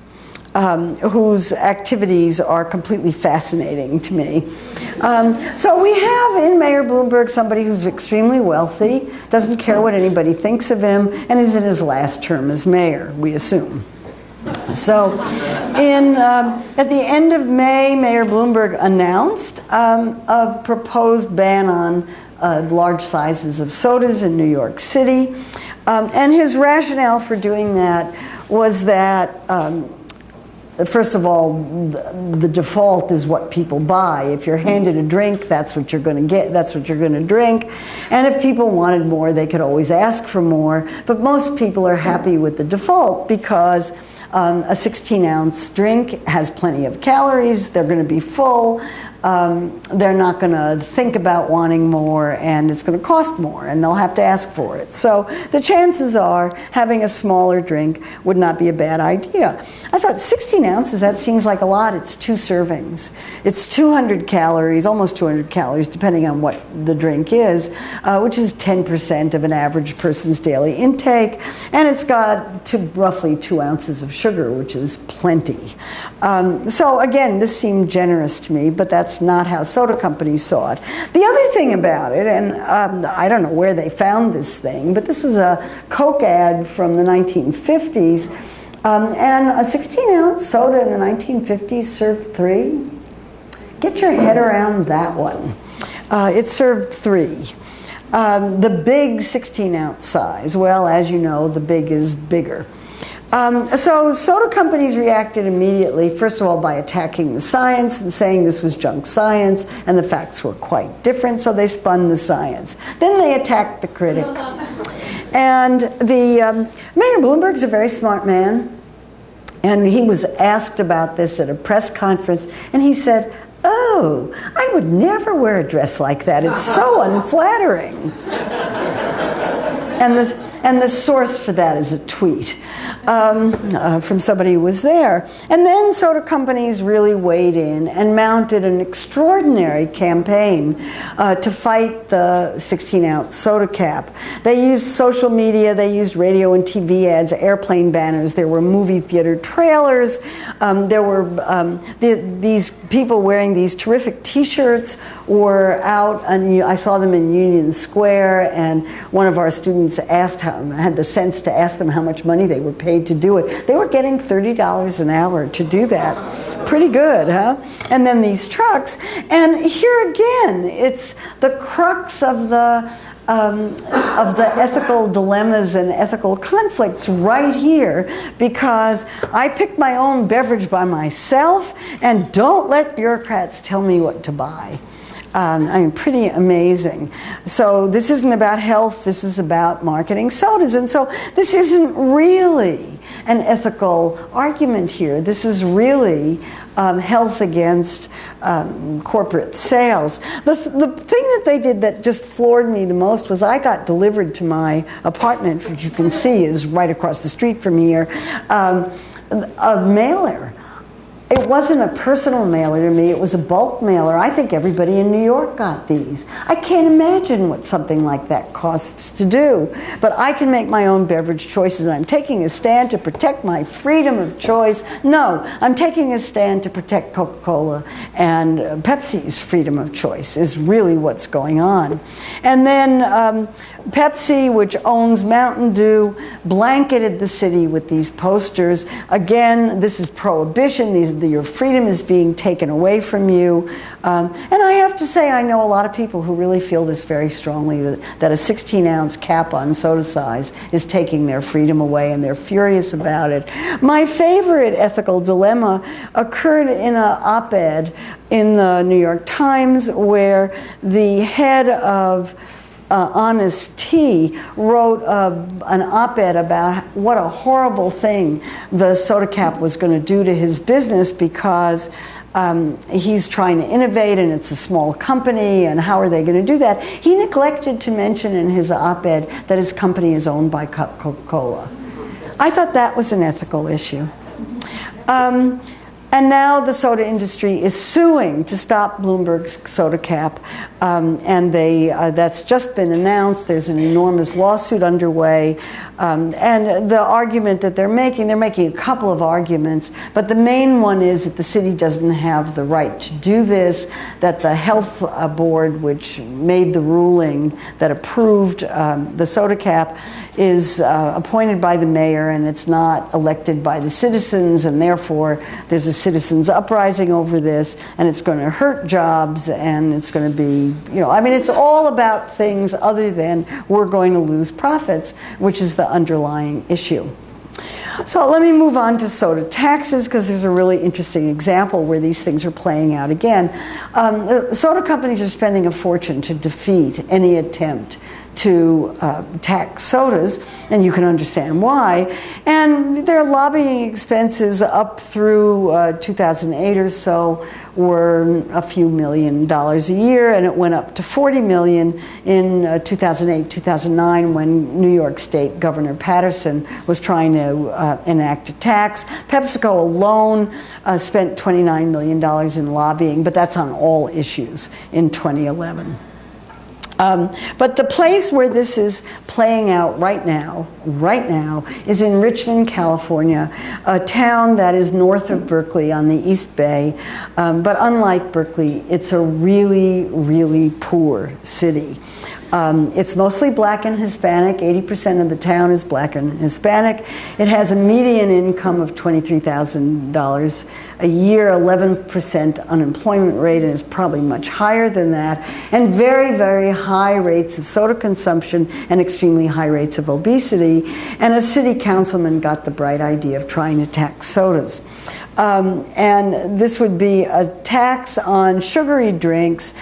whose activities are completely fascinating to me. So we have in Mayor Bloomberg somebody who's extremely wealthy, doesn't care what anybody thinks of him, and is in his last term as mayor, we assume. So at the end of May, Mayor Bloomberg announced a proposed ban on large sizes of sodas in New York City. And his rationale for doing that was that, first of all, the default is what people buy. If you're handed a drink, that's what you're going to get, that's what you're going to drink. And if people wanted more, they could always ask for more. But most people are happy with the default because a 16-ounce drink has plenty of calories, they're going to be full. They're not going to think about wanting more, and it's going to cost more, and they'll have to ask for it. So the chances are having a smaller drink would not be a bad idea. I thought 16 ounces, that seems like a lot. It's 2 servings. It's 200 calories, almost 200 calories, depending on what the drink is, which is 10% of an average person's daily intake, and it's got roughly 2 ounces of sugar, which is plenty. So again, this seemed generous to me, but that's not how soda companies saw it. The other thing about it, and I don't know where they found this thing, but this was a Coke ad from the 1950s, and a 16-ounce soda in the 1950s served 3. Get your head around that one. It served 3. The big 16-ounce size, well, as you know, the big is bigger. So soda companies reacted immediately, first of all, by attacking the science and saying this was junk science, and the facts were quite different, so they spun the science. Then they attacked the critic. And Mayor Bloomberg's a very smart man, and he was asked about this at a press conference, and he said, "Oh, I would never wear a dress like that. It's so unflattering." And the source for that is a tweet from somebody who was there. And then soda companies really weighed in and mounted an extraordinary campaign to fight the 16-ounce soda cap. They used social media, they used radio and TV ads, airplane banners, there were movie theater trailers, there were these people wearing these terrific t-shirts were out, and I saw them in Union Square, and one of our students had the sense to ask them how much money they were paid to do it. They were getting $30 an hour to do that. Pretty good, huh? And then these trucks, and here again, it's the crux of the ethical dilemmas and ethical conflicts right here, because I picked my own beverage by myself, and don't let bureaucrats tell me what to buy. I mean, pretty amazing. So this isn't about health, this is about marketing sodas. And so this isn't really an ethical argument here. This is really health against corporate sales. The thing that they did that just floored me the most was I got delivered to my apartment, which you can see is right across the street from here, a mailer. It wasn't a personal mailer to me, it was a bulk mailer. I think everybody in New York got these. I can't imagine what something like that costs to do. But I can make my own beverage choices, and I'm taking a stand to protect my freedom of choice. No, I'm taking a stand to protect Coca-Cola and Pepsi's freedom of choice is really what's going on. And then Pepsi, which owns Mountain Dew, blanketed the city with these posters. Again, this is prohibition. Your freedom is being taken away from you. And I have to say, I know a lot of people who really feel this very strongly, that a 16-ounce cap on soda size is taking their freedom away, and they're furious about it. My favorite ethical dilemma occurred in an op-ed in the New York Times, where the head of Honest Tea wrote an op-ed about what a horrible thing the soda cap was going to do to his business, because he's trying to innovate and it's a small company, and how are they going to do that? He neglected to mention in his op-ed that his company is owned by Coca-Cola. I thought that was an ethical issue. And now the soda industry is suing to stop Bloomberg's soda cap, and that's just been announced. There's an enormous lawsuit underway, and the argument that they're making a couple of arguments, but the main one is that the city doesn't have the right to do this, that the health board, which made the ruling that approved the soda cap, is appointed by the mayor, and it's not elected by the citizens, and therefore there's a citizens uprising over this, and it's going to hurt jobs, and it's going to be, I mean, it's all about things other than we're going to lose profits, which is the underlying issue. So let me move on to soda taxes, because there's a really interesting example where these things are playing out again. Soda companies are spending a fortune to defeat any attempt to tax sodas, and you can understand why. And their lobbying expenses up through 2008 or so were a few $1 million a year, and it went up to $40 million in 2008, 2009, when New York State Governor Patterson was trying to enact a tax. PepsiCo alone spent $29 million in lobbying, but that's on all issues in 2011. But the place where this is playing out right now, is in Richmond, California, a town that is north of Berkeley on the East Bay. But unlike Berkeley, it's a really, really poor city. It's mostly black and Hispanic. 80% of the town is black and Hispanic. It has a median income of $23,000 a year, 11% unemployment rate, and is probably much higher than that, and very, very high rates of soda consumption and extremely high rates of obesity. And a city councilman got the bright idea of trying to tax sodas. And this would be a tax on sugary drinks,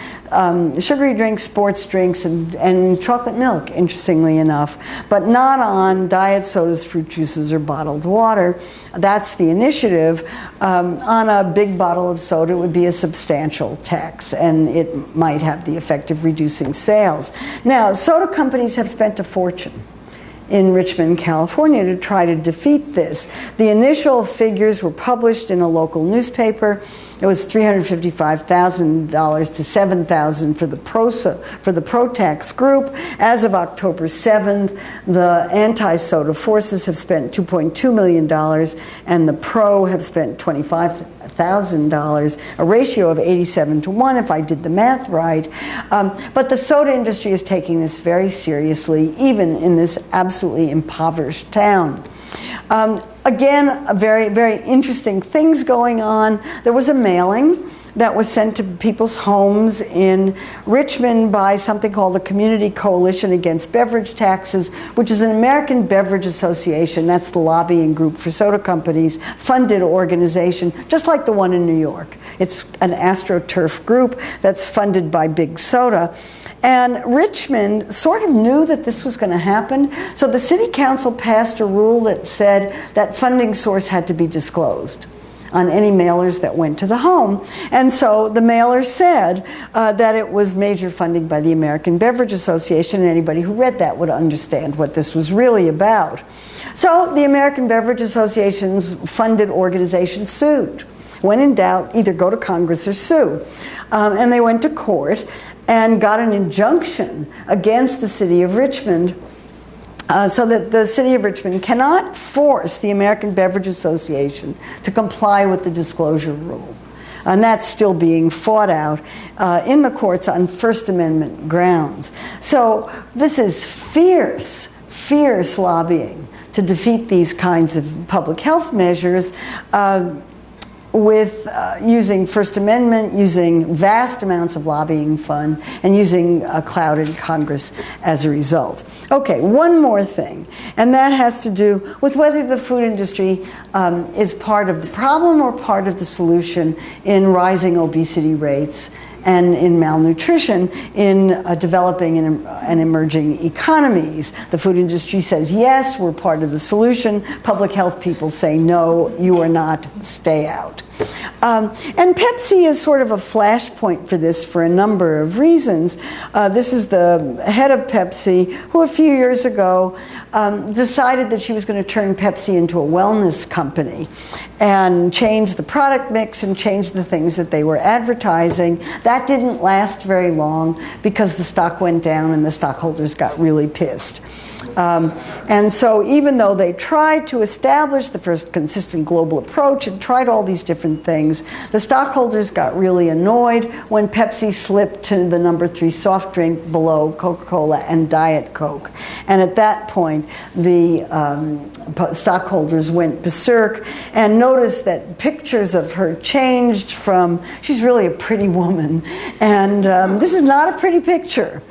sports drinks, and chocolate milk, interestingly enough, but not on diet sodas, fruit juices, or bottled water. That's the initiative. On a big bottle of soda, it would be a substantial tax, and it might have the effect of reducing sales. Now, soda companies have spent a fortune in Richmond, California, to try to defeat this. The initial figures were published in a local newspaper. It was $355,000 to $7,000 for the pro-tax group. As of October 7th, the anti-soda forces have spent $2.2 million, and the pro have spent $25,000, a ratio of 87-1, if I did the math right. But the soda industry is taking this very seriously, even in this absolutely impoverished town. Again, very, very interesting things going on. There was a mailing that was sent to people's homes in Richmond by something called the Community Coalition Against Beverage Taxes, which is an American Beverage Association. That's the lobbying group for soda companies, funded organization, just like the one in New York. It's an AstroTurf group that's funded by Big Soda. And Richmond sort of knew that this was going to happen, so the city council passed a rule that said that funding source had to be disclosed on any mailers that went to the home. And so the mailer said that it was major funding by the American Beverage Association, and anybody who read that would understand what this was really about. So the American Beverage Association's funded organization sued. When in doubt, either go to Congress or sue. And they went to court and got an injunction against the city of Richmond so that the city of Richmond cannot force the American Beverage Association to comply with the disclosure rule. And that's still being fought out in the courts on First Amendment grounds. So this is fierce, fierce lobbying to defeat these kinds of public health measures with using First Amendment, using vast amounts of lobbying fund, and using a clouded Congress as a result. Okay, one more thing, and that has to do with whether the food industry is part of the problem or part of the solution in rising obesity rates and in malnutrition in developing and emerging economies. The food industry says, yes, we're part of the solution. Public health people say, no, you are not, stay out. And Pepsi is sort of a flashpoint for this for a number of reasons. This is the head of Pepsi, who a few years ago decided that she was going to turn Pepsi into a wellness company and change the product mix and change the things that they were advertising. That didn't last very long because the stock went down and the stockholders got really pissed. And so even though they tried to establish the first consistent global approach and tried all these different things, the stockholders got really annoyed when Pepsi slipped to the number 3 soft drink below Coca-Cola and Diet Coke. And at that point, the stockholders went berserk and noticed that pictures of her changed from, she's really a pretty woman, and this is not a pretty picture.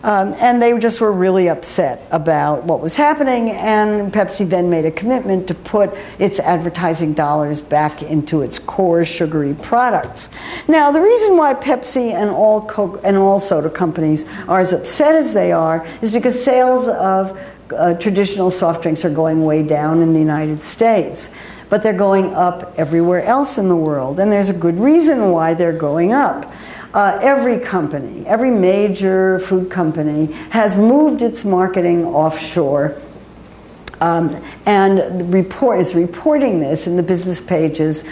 And they just were really upset about what was happening, and Pepsi then made a commitment to put its advertising dollars back into its core sugary products. Now, the reason why Pepsi and all Coke and all soda companies are as upset as they are is because sales of traditional soft drinks are going way down in the United States. But they're going up everywhere else in the world, and there's a good reason why they're going up. Every company, every major food company has moved its marketing offshore and is reporting this in the business pages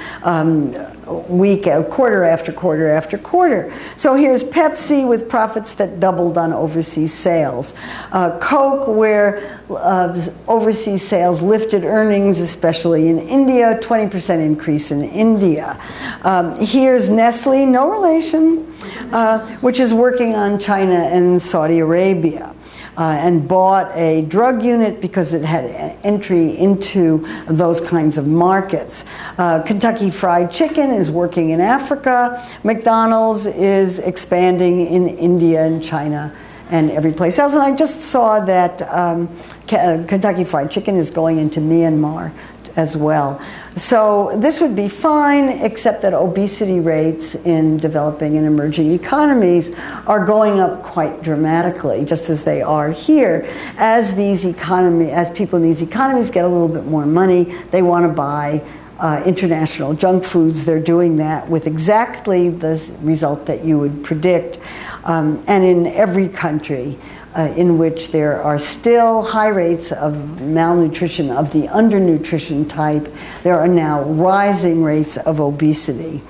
quarter after quarter after quarter. So here's Pepsi with profits that doubled on overseas sales. Coke, where overseas sales lifted earnings, especially in India, 20% increase in India. Here's Nestle, no relation, which is working on China and Saudi Arabia. And bought a drug unit because it had entry into those kinds of markets. Kentucky Fried Chicken is working in Africa. McDonald's is expanding in India and China and every place else. And I just saw that Kentucky Fried Chicken is going into Myanmar as well. So this would be fine, except that obesity rates in developing and emerging economies are going up quite dramatically, just as they are here. As people in these economies get a little bit more money, they want to buy international junk foods. They're doing that with exactly the result that you would predict. And in every country, in which there are still high rates of malnutrition of the undernutrition type. There are now rising rates of obesity.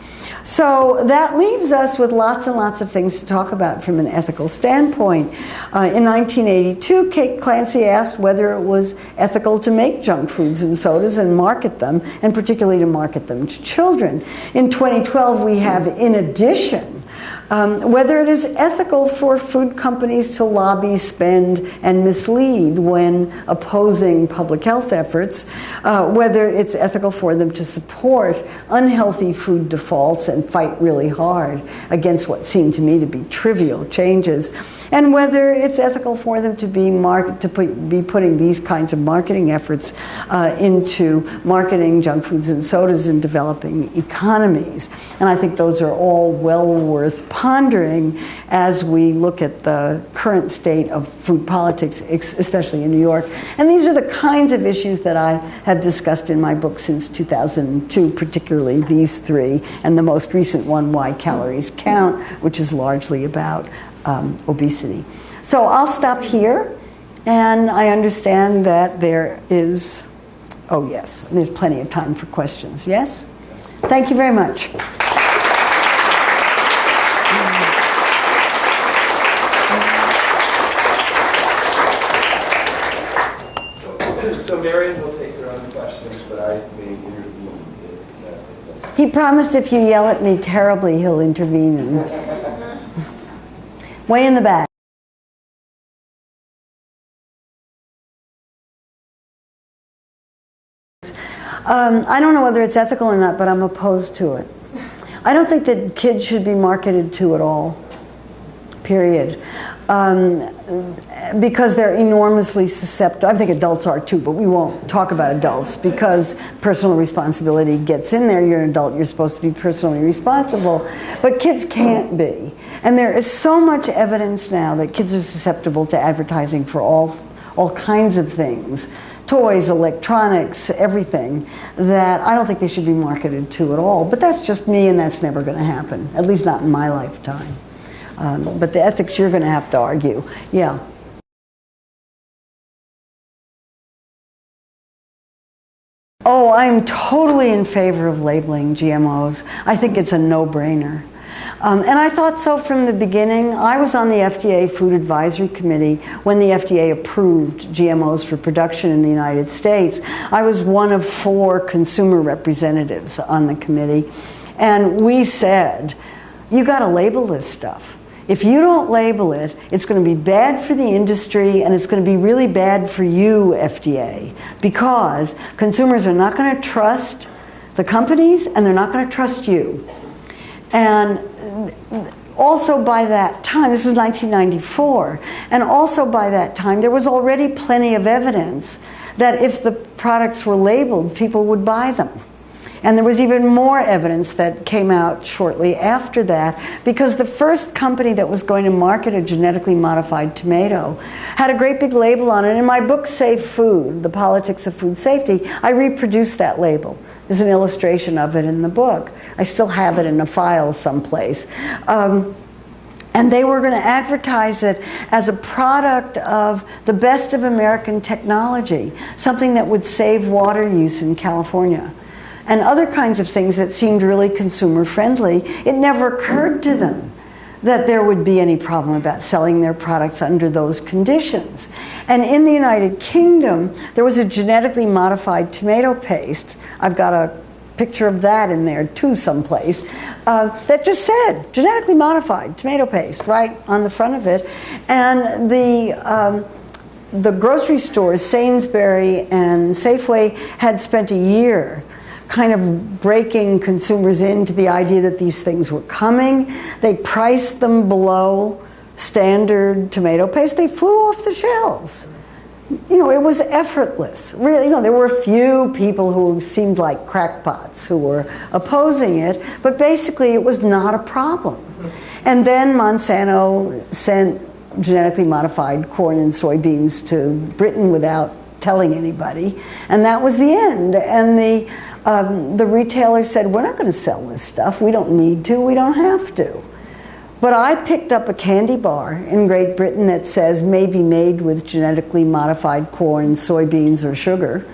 So that leaves us with lots and lots of things to talk about from an ethical standpoint. In 1982, Kate Clancy asked whether it was ethical to make junk foods and sodas and market them, and particularly to market them to children. In 2012, we have, in addition, whether it is ethical for food companies to lobby, spend, and mislead when opposing public health efforts, whether it's ethical for them to support unhealthy food defaults and fight really hard against what seem to me to be trivial changes, and whether it's ethical for them to be putting these kinds of marketing efforts into marketing junk foods and sodas in developing economies. And I think those are all well worth pondering as we look at the current state of food politics, especially in New York. And these are the kinds of issues that I have discussed in my book since 2002, particularly these three, and the most recent one, Why Calories Count, which is largely about obesity. So I'll stop here, and I understand that there is, oh yes, there's plenty of time for questions. Yes? Thank you very much. So Marion will take her own questions, but I may intervene if necessary. He promised if you yell at me terribly, he'll intervene. Way in the back. I don't know whether it's ethical or not, but I'm opposed to it. I don't think that kids should be marketed to at all, period. Because they're enormously susceptible. I think adults are too, but we won't talk about adults because personal responsibility gets in there. You're an adult, you're supposed to be personally responsible, but kids can't be. And there is so much evidence now that kids are susceptible to advertising for all kinds of things. Toys, electronics, everything, that I don't think they should be marketed to at all. But that's just me, and that's never going to happen, at least not in my lifetime. But the ethics you're going to have to argue. Yeah. Oh, I'm totally in favor of labeling GMOs. I think it's a no-brainer. And I thought so from the beginning. I was on the FDA Food Advisory Committee when the FDA approved GMOs for production in the United States. I was one of 4 consumer representatives on the committee. And we said, you got to label this stuff. If you don't label it, it's going to be bad for the industry, and it's going to be really bad for you, FDA, because consumers are not going to trust the companies, and they're not going to trust you. And also by that time, this was 1994, and also by that time, there was already plenty of evidence that if the products were labeled, people would buy them. And there was even more evidence that came out shortly after that, because the first company that was going to market a genetically modified tomato had a great big label on it. In my book, Safe Food, The Politics of Food Safety, I reproduced that label. There's an illustration of it in the book. I still have it in a file someplace. And they were going to advertise it as a product of the best of American technology, something that would save water use in California, and other kinds of things that seemed really consumer friendly. It never occurred to them that there would be any problem about selling their products under those conditions. And in the United Kingdom, there was a genetically modified tomato paste. I've got a picture of that in there too someplace, that just said genetically modified tomato paste right on the front of it. And the grocery stores, Sainsbury and Safeway, had spent a year kind of breaking consumers into the idea that these things were coming. They priced them below standard tomato paste. They flew off the shelves. You know, it was effortless. Really, you know, there were a few people who seemed like crackpots who were opposing it, but basically it was not a problem. And then Monsanto sent genetically modified corn and soybeans to Britain without telling anybody, and that was the end. And the retailer said, we're not going to sell this stuff. We don't need to. We don't have to. But I picked up a candy bar in Great Britain that says may be made with genetically modified corn, soybeans, or sugar.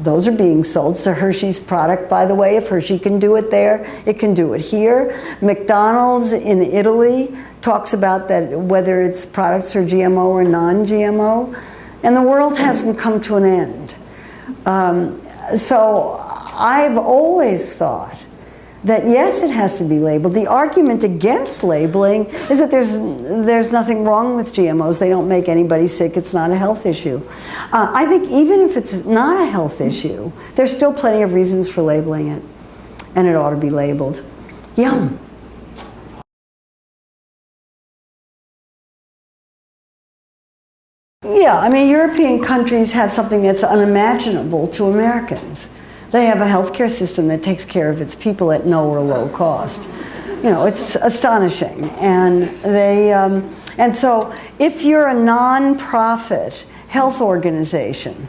Those are being sold. It's a Hershey's product, by the way. If Hershey can do it there, it can do it here. McDonald's in Italy talks about that, whether its products are GMO or non-GMO. And the world hasn't come to an end. So I've always thought that yes, it has to be labeled. The argument against labeling is that there's nothing wrong with GMOs. They don't make anybody sick. It's not a health issue. I think even if it's not a health issue, there's still plenty of reasons for labeling it, and it ought to be labeled. Yum. Yeah, I mean, European countries have something that's unimaginable to Americans. They have a healthcare system that takes care of its people at no or low cost. You know, it's astonishing. And and so if you're a non-profit health organization,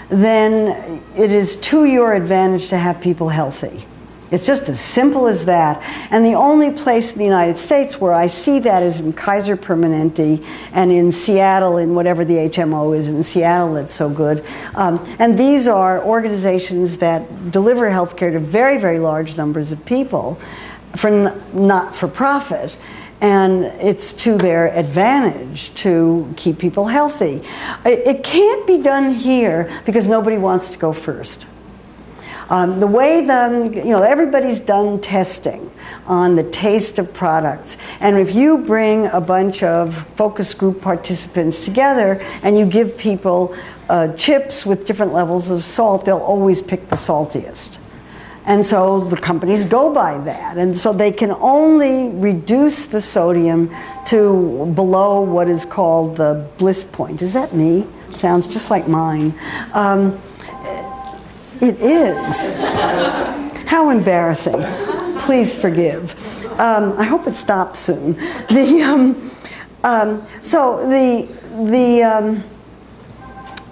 then it is to your advantage to have people healthy. It's just as simple as that. And the only place in the United States where I see that is in Kaiser Permanente and in Seattle, in whatever the HMO is in Seattle that's so good. And these are organizations that deliver health care to very, very large numbers of people for not for profit. And it's to their advantage to keep people healthy. It can't be done here because nobody wants to go first. The way everybody's done testing on the taste of products. And if you bring a bunch of focus group participants together and you give people chips with different levels of salt, they'll always pick the saltiest. And so the companies go by that. And so they can only reduce the sodium to below what is called the bliss point. Is that me? Sounds just like mine. It is. How embarrassing. Please forgive. I hope it stops soon.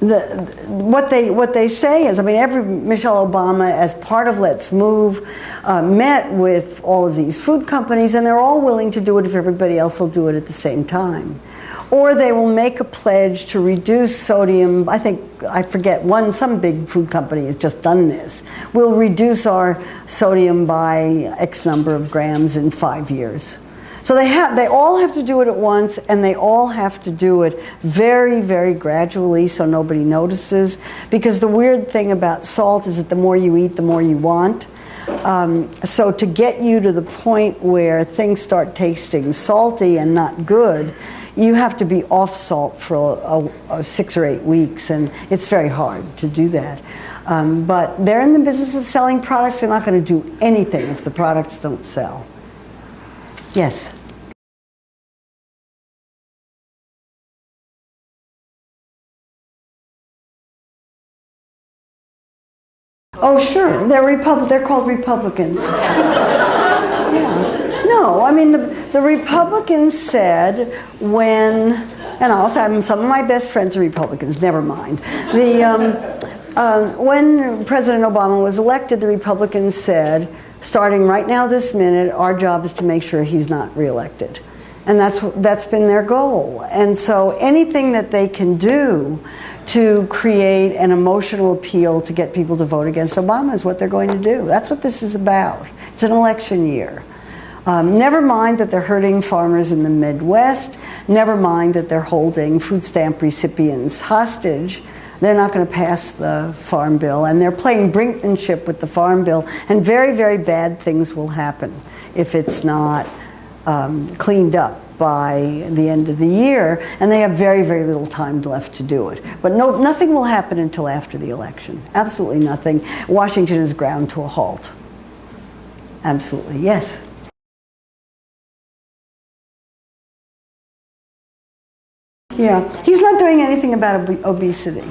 What they say is, I mean, Michelle Obama, as part of Let's Move, met with all of these food companies, and they're all willing to do it if everybody else will do it at the same time. Or they will make a pledge to reduce sodium. I forget, some big food company has just done this. We'll reduce our sodium by X number of grams in 5 years. So they all have to do it at once, and they all have to do it very, very gradually so nobody notices. Because the weird thing about salt is that the more you eat, the more you want. So to get you to the point where things start tasting salty and not good, you have to be off salt for 6 or 8 weeks, and it's very hard to do that. But they're in the business of selling products. They're not going to do anything if the products don't sell. Yes? Oh, sure. They're called Republicans. Yeah. No, I mean, the Republicans said when, and also some of my best friends are Republicans, never mind. When President Obama was elected, the Republicans said, starting right now this minute, our job is to make sure he's not reelected. And that's been their goal. And so anything that they can do to create an emotional appeal to get people to vote against Obama is what they're going to do. That's what this is about. It's an election year. Never mind that they're hurting farmers in the Midwest. Never mind that they're holding food stamp recipients hostage. They're not going to pass the farm bill, and they're playing brinkmanship with the farm bill, and very, very bad things will happen if it's not cleaned up by the end of the year, and they have very, very little time left to do it. But nothing will happen until after the election. Absolutely nothing. Washington is ground to a halt. Absolutely, yes. Yeah, he's not doing anything about obesity.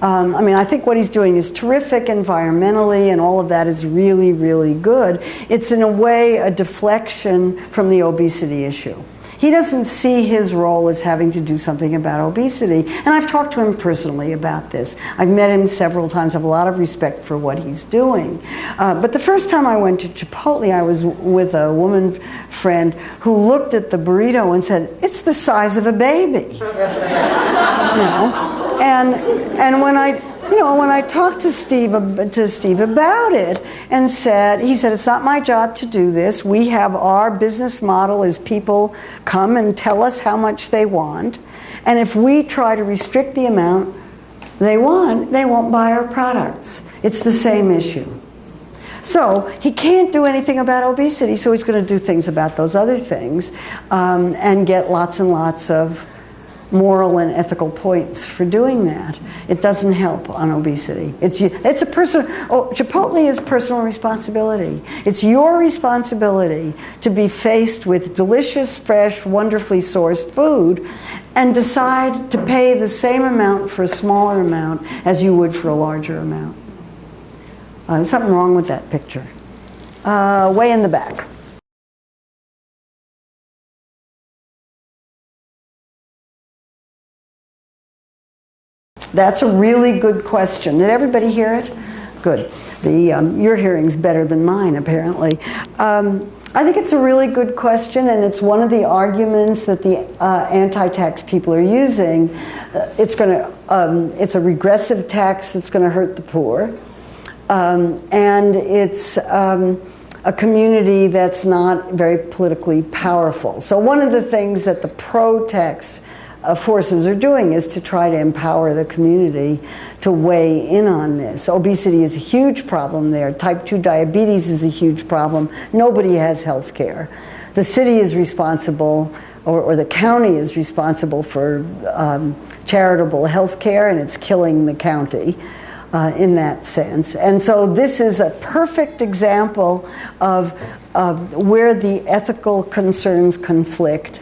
I mean, I think what he's doing is terrific environmentally, and all of that is really, really good. It's in a way a deflection from the obesity issue. He doesn't see his role as having to do something about obesity. And I've talked to him personally about this. I've met him several times. I have a lot of respect for what he's doing. But the first time I went to Chipotle, I was with a woman friend who looked at the burrito and said, "It's the size of a baby." You know? And when I talked to Steve about it and he said, "It's not my job to do this. We have our business model is people come and tell us how much they want. And if we try to restrict the amount they want, they won't buy our products. It's the same issue." So he can't do anything about obesity, so he's going to do things about those other things and get lots and lots of moral and ethical points for doing that. It doesn't help on obesity. It's a personal. Chipotle is personal responsibility. It's your responsibility to be faced with delicious, fresh, wonderfully sourced food and decide to pay the same amount for a smaller amount as you would for a larger amount. There's something wrong with that picture. Way in the back. That's a really good question. Did everybody hear it? Good. Your hearing's better than mine, apparently. I think it's a really good question, and it's one of the arguments that the anti-tax people are using. It's a regressive tax that's going to hurt the poor, and it's a community that's not very politically powerful. So one of the things that the pro-tax forces are doing is to try to empower the community to weigh in on this. Obesity is a huge problem there. Type 2 diabetes is a huge problem. Nobody has health care. The city is responsible, or the county is responsible for charitable health care, and it's killing the county in that sense. And so this is a perfect example of where the ethical concerns conflict.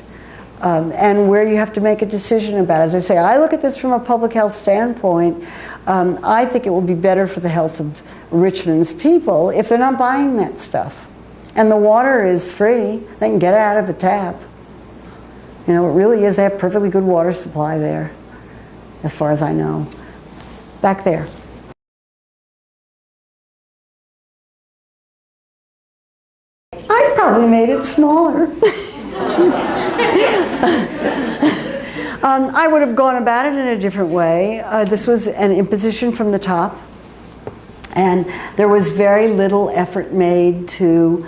And where you have to make a decision about it. As I say, I look at this from a public health standpoint. I think it will be better for the health of Richmond's people if they're not buying that stuff. And the water is free. They can get it out of a tap. You know, it really is. They have perfectly good water supply there, as far as I know. Back there. I probably made it smaller. I would have gone about it in a different way. This was an imposition from the top, and there was very little effort made to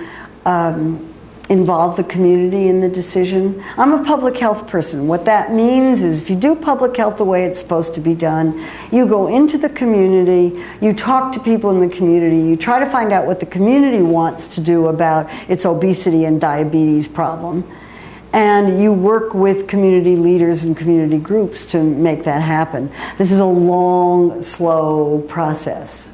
involve the community in the decision. I'm a public health person. What that means is if you do public health the way it's supposed to be done, you go into the community, you talk to people in the community, you try to find out what the community wants to do about its obesity and diabetes problem. And you work with community leaders and community groups to make that happen. This is a long, slow process.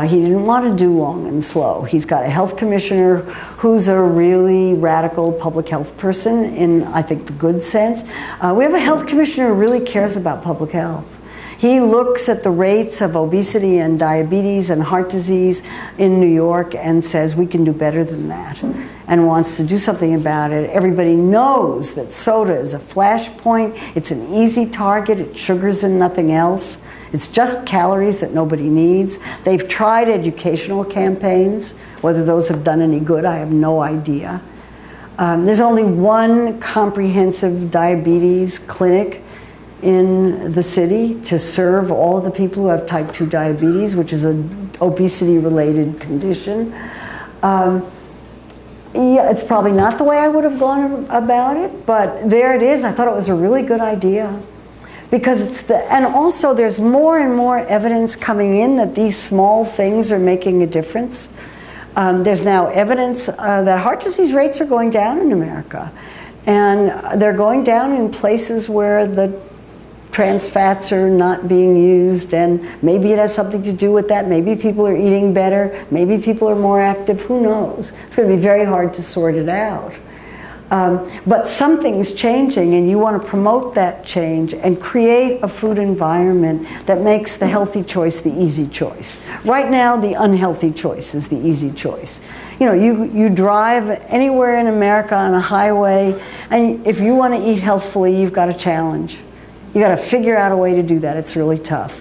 He didn't want to do long and slow. He's got a health commissioner who's a really radical public health person in, I think, the good sense. We have a health commissioner who really cares about public health. He looks at the rates of obesity and diabetes and heart disease in New York and says we can do better than that and wants to do something about it. Everybody knows that soda is a flashpoint. It's an easy target. It's sugars and nothing else. It's just calories that nobody needs. They've tried educational campaigns. Whether those have done any good, I have no idea. There's only one comprehensive diabetes clinic in the city to serve all of the people who have type 2 diabetes, which is an obesity-related condition. Yeah, it's probably not the way I would have gone about it, but there it is. I thought it was a really good idea. Because and also there's more and more evidence coming in that these small things are making a difference. There's now evidence that heart disease rates are going down in America. And they're going down in places where the trans fats are not being used, and maybe it has something to do with that. Maybe people are eating better. Maybe people are more active. Who knows? It's going to be very hard to sort it out. But something's changing, and you want to promote that change and create a food environment that makes the healthy choice the easy choice. Right now, the unhealthy choice is the easy choice. You know, you drive anywhere in America on a highway, and if you want to eat healthfully, you've got a challenge. You got to figure out a way to do that. It's really tough.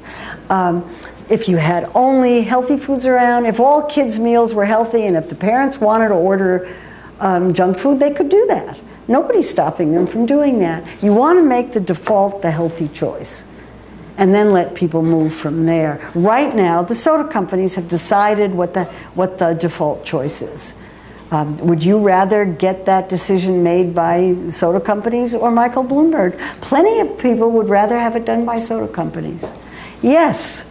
If you had only healthy foods around, if all kids' meals were healthy, and if the parents wanted to order junk food, they could do that. Nobody's stopping them from doing that. You want to make the default the healthy choice, and then let people move from there. Right now, the soda companies have decided what the default choice is. Would you rather get that decision made by soda companies or Michael Bloomberg? Plenty of people would rather have it done by soda companies. Yes.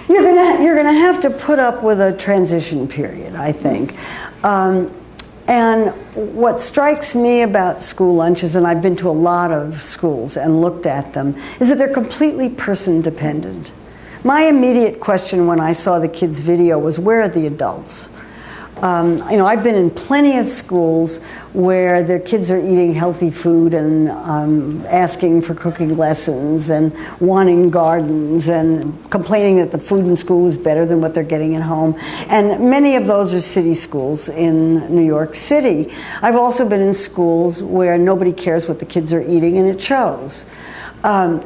You're gonna have to put up with a transition period, I think. And what strikes me about school lunches, and I've been to a lot of schools and looked at them, is that they're completely person dependent. My immediate question when I saw the kids' video was, where are the adults? You know, I've been in plenty of schools where their kids are eating healthy food and asking for cooking lessons and wanting gardens and complaining that the food in school is better than what they're getting at home. And many of those are city schools in New York City. I've also been in schools where nobody cares what the kids are eating, and it shows.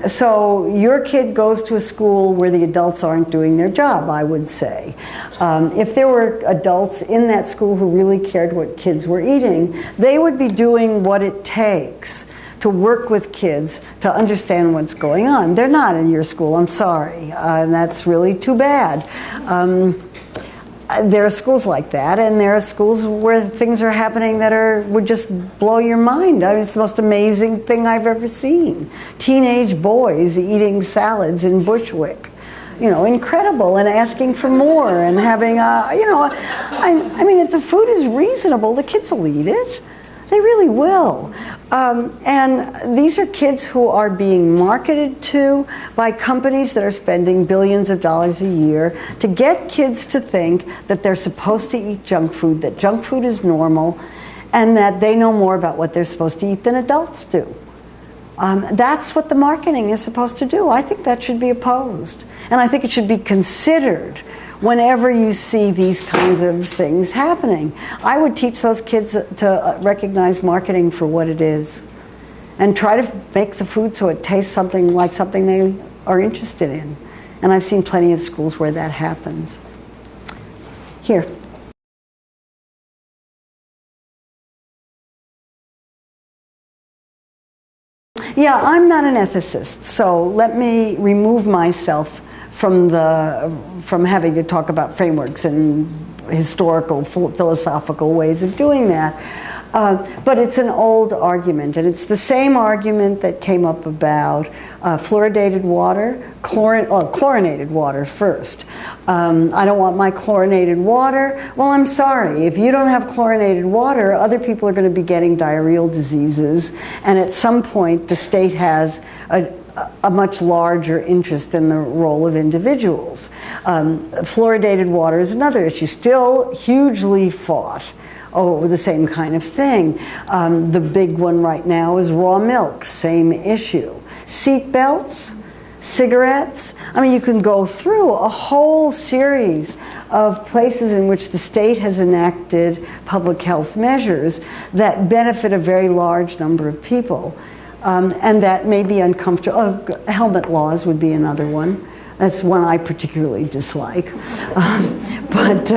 So your kid goes to a school where the adults aren't doing their job, I would say. If there were adults in that school who really cared what kids were eating, they would be doing what it takes to work with kids to understand what's going on. They're not in your school, I'm sorry, and that's really too bad. There are schools like that, and there are schools where things are happening that would just blow your mind. I mean, it's the most amazing thing I've ever seen. Teenage boys eating salads in Bushwick. You know, incredible, and asking for more, and having I mean, if the food is reasonable, the kids will eat it. They really will. And these are kids who are being marketed to by companies that are spending billions of dollars a year to get kids to think that they're supposed to eat junk food, that junk food is normal, and that they know more about what they're supposed to eat than adults do. That's what the marketing is supposed to do. I think that should be opposed. And I think it should be considered whenever you see these kinds of things happening. I would teach those kids to recognize marketing for what it is and try to make the food so it tastes something like something they are interested in. And I've seen plenty of schools where that happens. Here. Yeah, I'm not an ethicist, so let me remove myself from having to talk about frameworks and historical, philosophical ways of doing that. But it's an old argument, and it's the same argument that came up about fluoridated water, chlorinated water first. I don't want my chlorinated water. Well, I'm sorry. If you don't have chlorinated water, other people are going to be getting diarrheal diseases, and at some point the state has a much larger interest in the role of individuals. Fluoridated water is another issue, still hugely fought over the same kind of thing. The big one right now is raw milk, same issue. Seat belts, cigarettes. I mean, you can go through a whole series of places in which the state has enacted public health measures that benefit a very large number of people. And that may be uncomfortable. Helmet laws would be another one. That's one I particularly dislike. But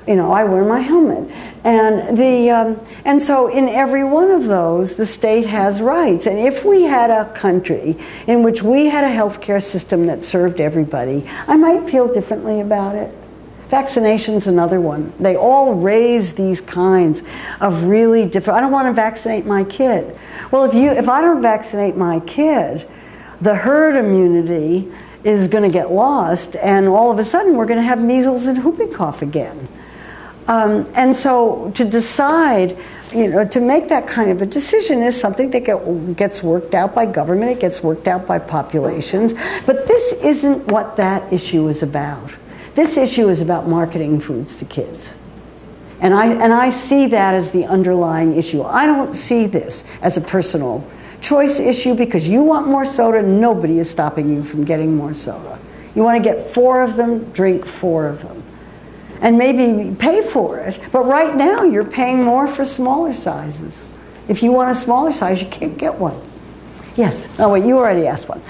you know, I wear my helmet. And so in every one of those, the state has rights. And if we had a country in which we had a healthcare system that served everybody, I might feel differently about it. Vaccination's another one. They all raise these kinds of really different. I don't want to vaccinate my kid. Well, if I don't vaccinate my kid, the herd immunity is going to get lost, and all of a sudden we're going to have measles and whooping cough again. And so to decide, you know, to make that kind of a decision is something that gets worked out by government, it gets worked out by populations, but this isn't what that issue is about. This issue is about marketing foods to kids. And I see that as the underlying issue. I don't see this as a personal choice issue because you want more soda, nobody is stopping you from getting more soda. You want to get 4 of them, drink 4 of them. And maybe pay for it, but right now you're paying more for smaller sizes. If you want a smaller size, you can't get one. Yes. Oh, wait, you already asked one.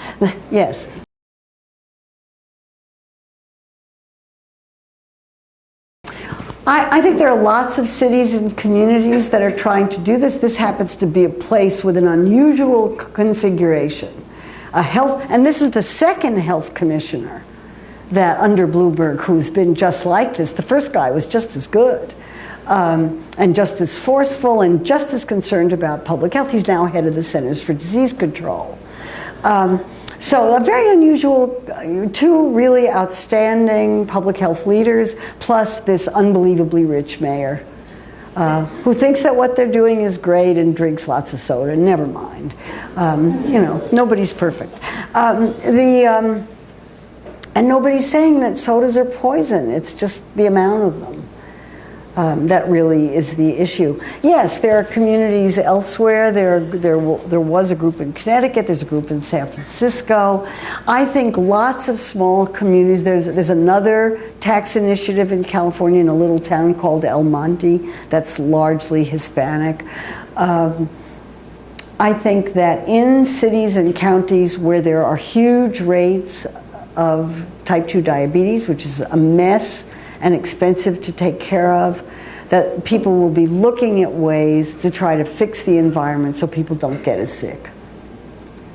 Yes. I think there are lots of cities and communities that are trying to do this. This happens to be a place with an unusual configuration. And this is the second health commissioner that under Bloomberg who's been just like this. The first guy was just as good and just as forceful and just as concerned about public health. He's now head of the Centers for Disease Control. So a very unusual, 2 really outstanding public health leaders, plus this unbelievably rich mayor, who thinks that what they're doing is great and drinks lots of soda. Never mind. You know, nobody's perfect. And nobody's saying that sodas are poison. It's just the amount of them. That really is the issue. Yes, there are communities elsewhere. There was a group in Connecticut. There's a group in San Francisco. I think lots of small communities. There's another tax initiative in California in a little town called El Monte that's largely Hispanic. I think that in cities and counties where there are huge rates of type 2 diabetes, which is a mess and expensive to take care of, that people will be looking at ways to try to fix the environment so people don't get as sick.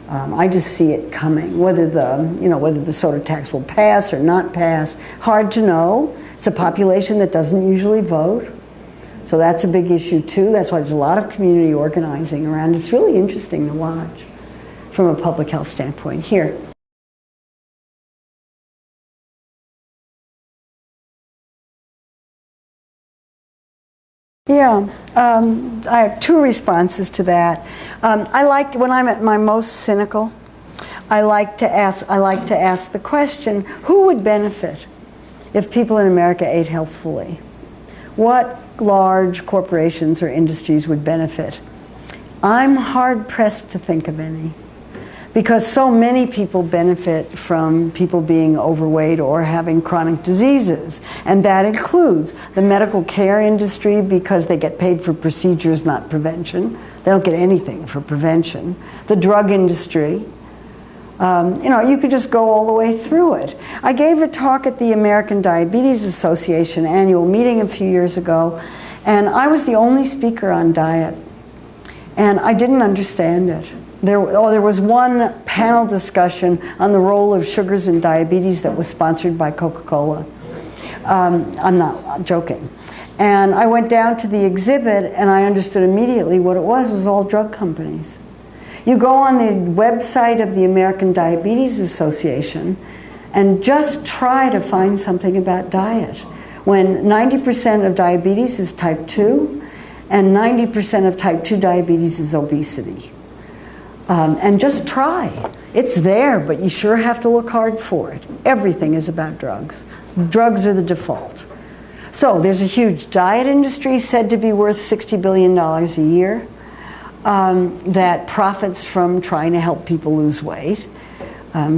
I just see it coming. Whether the soda tax will pass or not pass, hard to know. It's a population that doesn't usually vote, so that's a big issue too. That's why there's a lot of community organizing around. It's really interesting to watch from a public health standpoint. Here. Yeah, I have 2 responses to that. When I'm at my most cynical, I like to ask the question, who would benefit if people in America ate healthfully? What large corporations or industries would benefit? I'm hard pressed to think of any, because so many people benefit from people being overweight or having chronic diseases. And that includes the medical care industry, because they get paid for procedures, not prevention. They don't get anything for prevention. The drug industry. You could just go all the way through it. I gave a talk at the American Diabetes Association annual meeting a few years ago, and I was the only speaker on diet. And I didn't understand it. There was one panel discussion on the role of sugars in diabetes that was sponsored by Coca-Cola. I'm not joking. And I went down to the exhibit and I understood immediately what it was all drug companies. You go on the website of the American Diabetes Association and just try to find something about diet, when 90% of diabetes is type 2 and 90% of type 2 diabetes is obesity. And just try. It's there, but you sure have to look hard for it. Everything is about drugs. Drugs are the default. So there's a huge diet industry said to be worth $60 billion a year that profits from trying to help people lose weight,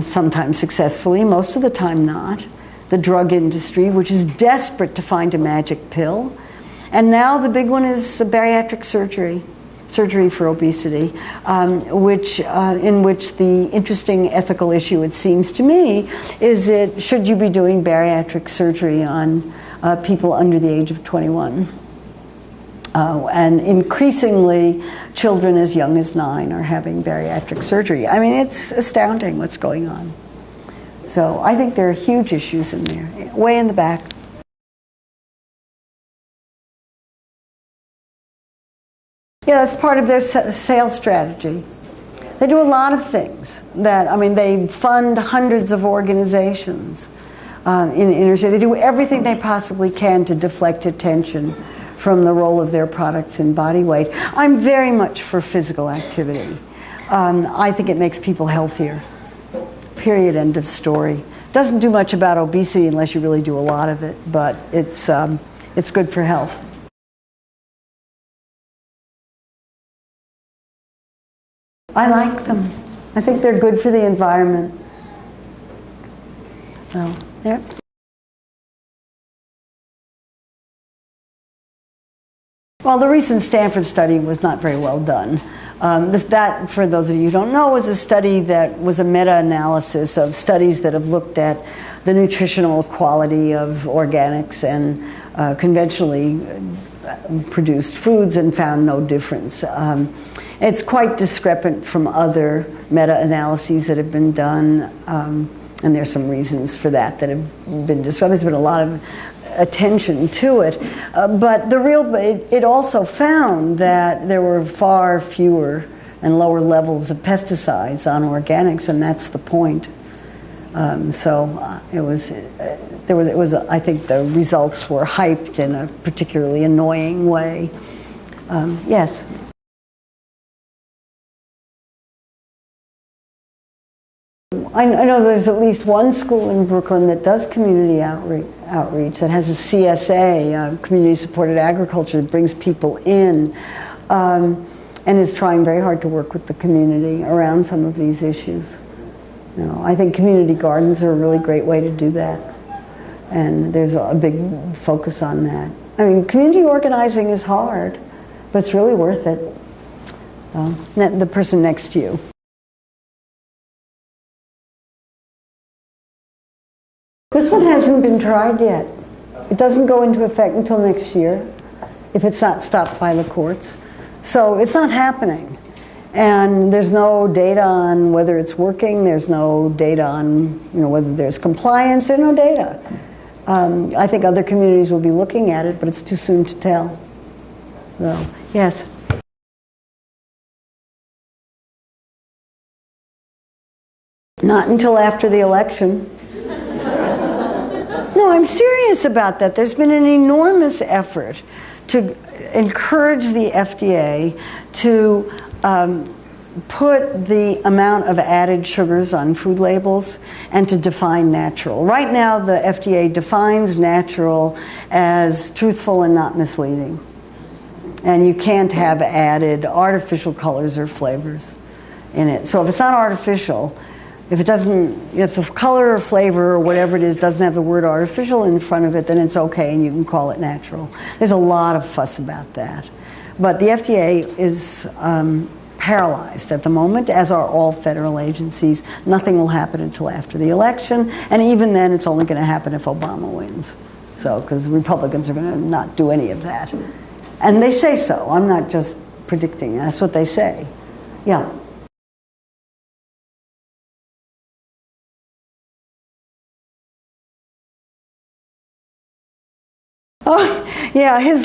sometimes successfully, most of the time not. The drug industry, which is desperate to find a magic pill. And now the big one is bariatric surgery for obesity, in which the interesting ethical issue, it seems to me, is should you be doing bariatric surgery on people under the age of 21? And increasingly, children as young as 9 are having bariatric surgery. I mean, it's astounding what's going on. So I think there are huge issues in there, way in the back. Yeah, that's part of their sales strategy. They do a lot of things they fund hundreds of organizations in inner city. They do everything they possibly can to deflect attention from the role of their products in body weight. I'm very much for physical activity. I think it makes people healthier. Period, end of story. Doesn't do much about obesity unless you really do a lot of it, but it's good for health. I like them. I think they're good for the environment. So, there. Well, the recent Stanford study was not very well done. That, for those of you who don't know, was a study that was a meta-analysis of studies that have looked at the nutritional quality of organics and conventionally produced foods and found no difference. It's quite discrepant from other meta-analyses that have been done, and there's some reasons for that have been discrepant. There's been a lot of attention to it, but it also found that there were far fewer and lower levels of pesticides on organics, and that's the point. I think the results were hyped in a particularly annoying way. Yes. I know there's at least one school in Brooklyn that does community outreach, that has a CSA, community-supported agriculture, that brings people in, and is trying very hard to work with the community around some of these issues. I think community gardens are a really great way to do that, and there's a big focus on that. I mean, community organizing is hard, but it's really worth it. The person next to you. This one hasn't been tried yet. It doesn't go into effect until next year, if it's not stopped by the courts. So it's not happening. And there's no data on whether it's working. There's no data on whether there's compliance. There's no data. I think other communities will be looking at it, but it's too soon to tell. So, yes? Not until after the election. No, I'm serious about that. There's been an enormous effort to encourage the FDA to put the amount of added sugars on food labels and to define natural. Right now, the FDA defines natural as truthful and not misleading. And you can't have added artificial colors or flavors in it. So if it's not artificial, if the color or flavor or whatever it is doesn't have the word artificial in front of it, then it's okay and you can call it natural. There's a lot of fuss about that. But the FDA is paralyzed at the moment, as are all federal agencies. Nothing will happen until after the election, and even then it's only going to happen if Obama wins. So, because the Republicans are going to not do any of that. And they say so. I'm not just predicting. That's what they say. Yeah. Oh, yeah, his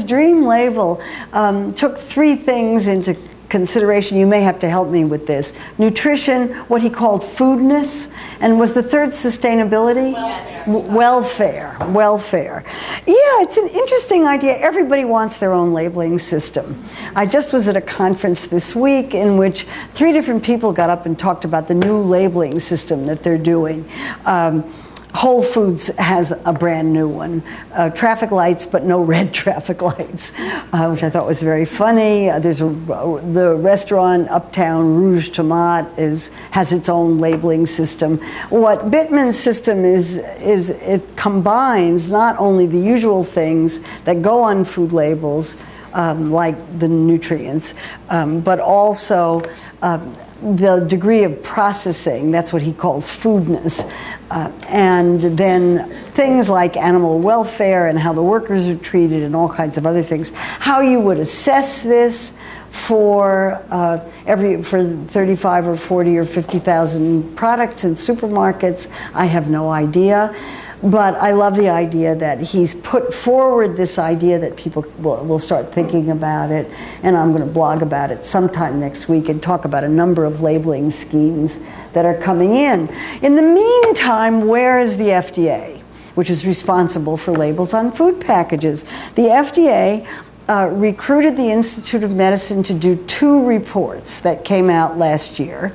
dream label took three things into consideration. You may have to help me with this. Nutrition, what he called foodness, and was the third sustainability? Welfare. Welfare. Yeah, it's an interesting idea. Everybody wants their own labeling system. I just was at a conference this week in which 3 different people got up and talked about the new labeling system that they're doing. Whole Foods has a brand new one, traffic lights, but no red traffic lights, which I thought was very funny. The restaurant Uptown Rouge Tomate has its own labeling system. What Bittman's system is it combines not only the usual things that go on food labels, like the nutrients, but also the degree of processing. That's what he calls foodness. And then things like animal welfare and how the workers are treated and all kinds of other things. How you would assess this for 35 or 40 or 50,000 products in supermarkets, I have no idea. But I love the idea that he's put forward this idea that people will start thinking about it, and I'm going to blog about it sometime next week and talk about a number of labeling schemes that are coming in. In the meantime, where is the FDA, which is responsible for labels on food packages? The FDA recruited the Institute of Medicine to do 2 reports that came out last year,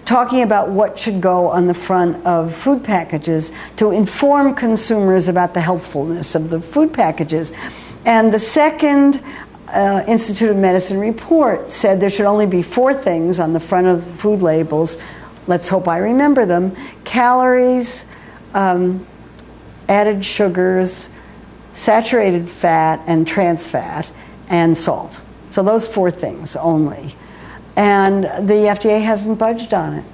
talking about what should go on the front of food packages to inform consumers about the healthfulness of the food packages. And the second Institute of Medicine report said there should only be 4 things on the front of food labels. Let's hope I remember them: calories, added sugars, saturated fat and trans fat, and salt. So those 4 things only. And the FDA hasn't budged on it.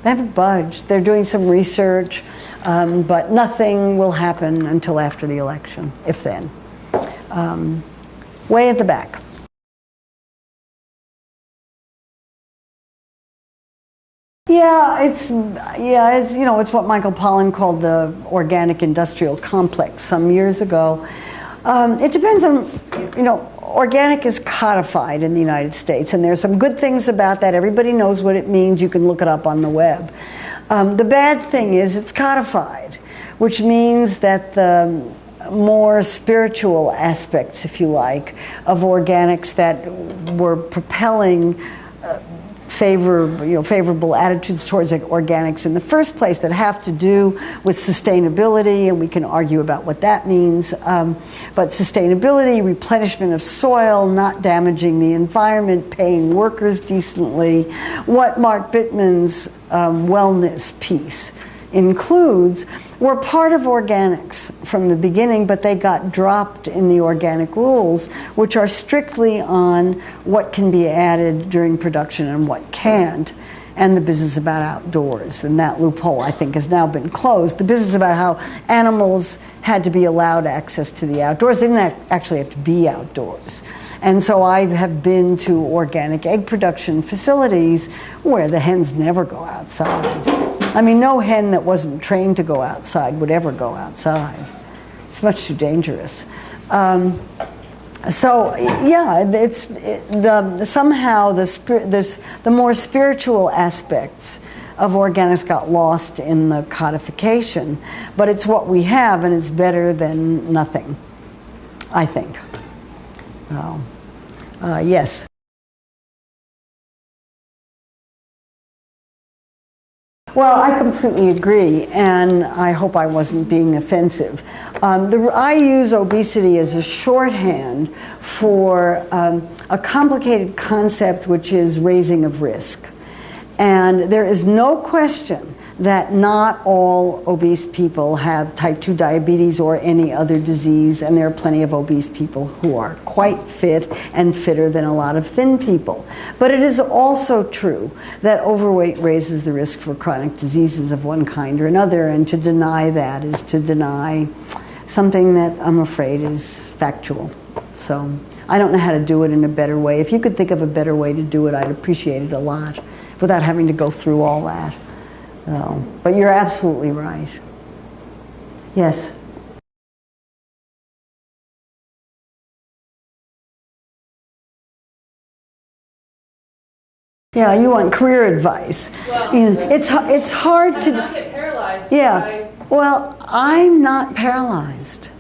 They haven't budged. They're doing some research, but nothing will happen until after the election, if then. Way at the back. It's what Michael Pollan called the organic industrial complex some years ago. It depends on, organic is codified in the United States, and there's some good things about that. Everybody knows what it means. You can look it up on the web. The bad thing is it's codified, which means that the more spiritual aspects, if you like, of organics that were propelling favorable attitudes towards organics in the first place, that have to do with sustainability, and we can argue about what that means. But sustainability, replenishment of soil, not damaging the environment, paying workers decently, what Mark Bittman's wellness piece includes, were part of organics from the beginning, but they got dropped in the organic rules, which are strictly on what can be added during production and what can't, and the business about outdoors. And that loophole, I think, has now been closed. The business about how animals had to be allowed access to the outdoors. They didn't actually have to be outdoors. And so I have been to organic egg production facilities where the hens never go outside. I mean, no hen that wasn't trained to go outside would ever go outside. It's much too dangerous. Somehow the more spiritual aspects of organics got lost in the codification, but it's what we have, and it's better than nothing, I think. Yes. Well, I completely agree, and I hope I wasn't being offensive. I use obesity as a shorthand for a complicated concept, which is raising of risk. And there is no question that not all obese people have type 2 diabetes or any other disease, and there are plenty of obese people who are quite fit and fitter than a lot of thin people. But it is also true that overweight raises the risk for chronic diseases of one kind or another, and to deny that is to deny something that I'm afraid is factual. So I don't know how to do it in a better way. If you could think of a better way to do it, I'd appreciate it a lot without having to go through all that. But you're absolutely right. Yes? Yeah, you want career advice. Well, it's hard to not get paralyzed. Yeah. Well, I'm not paralyzed.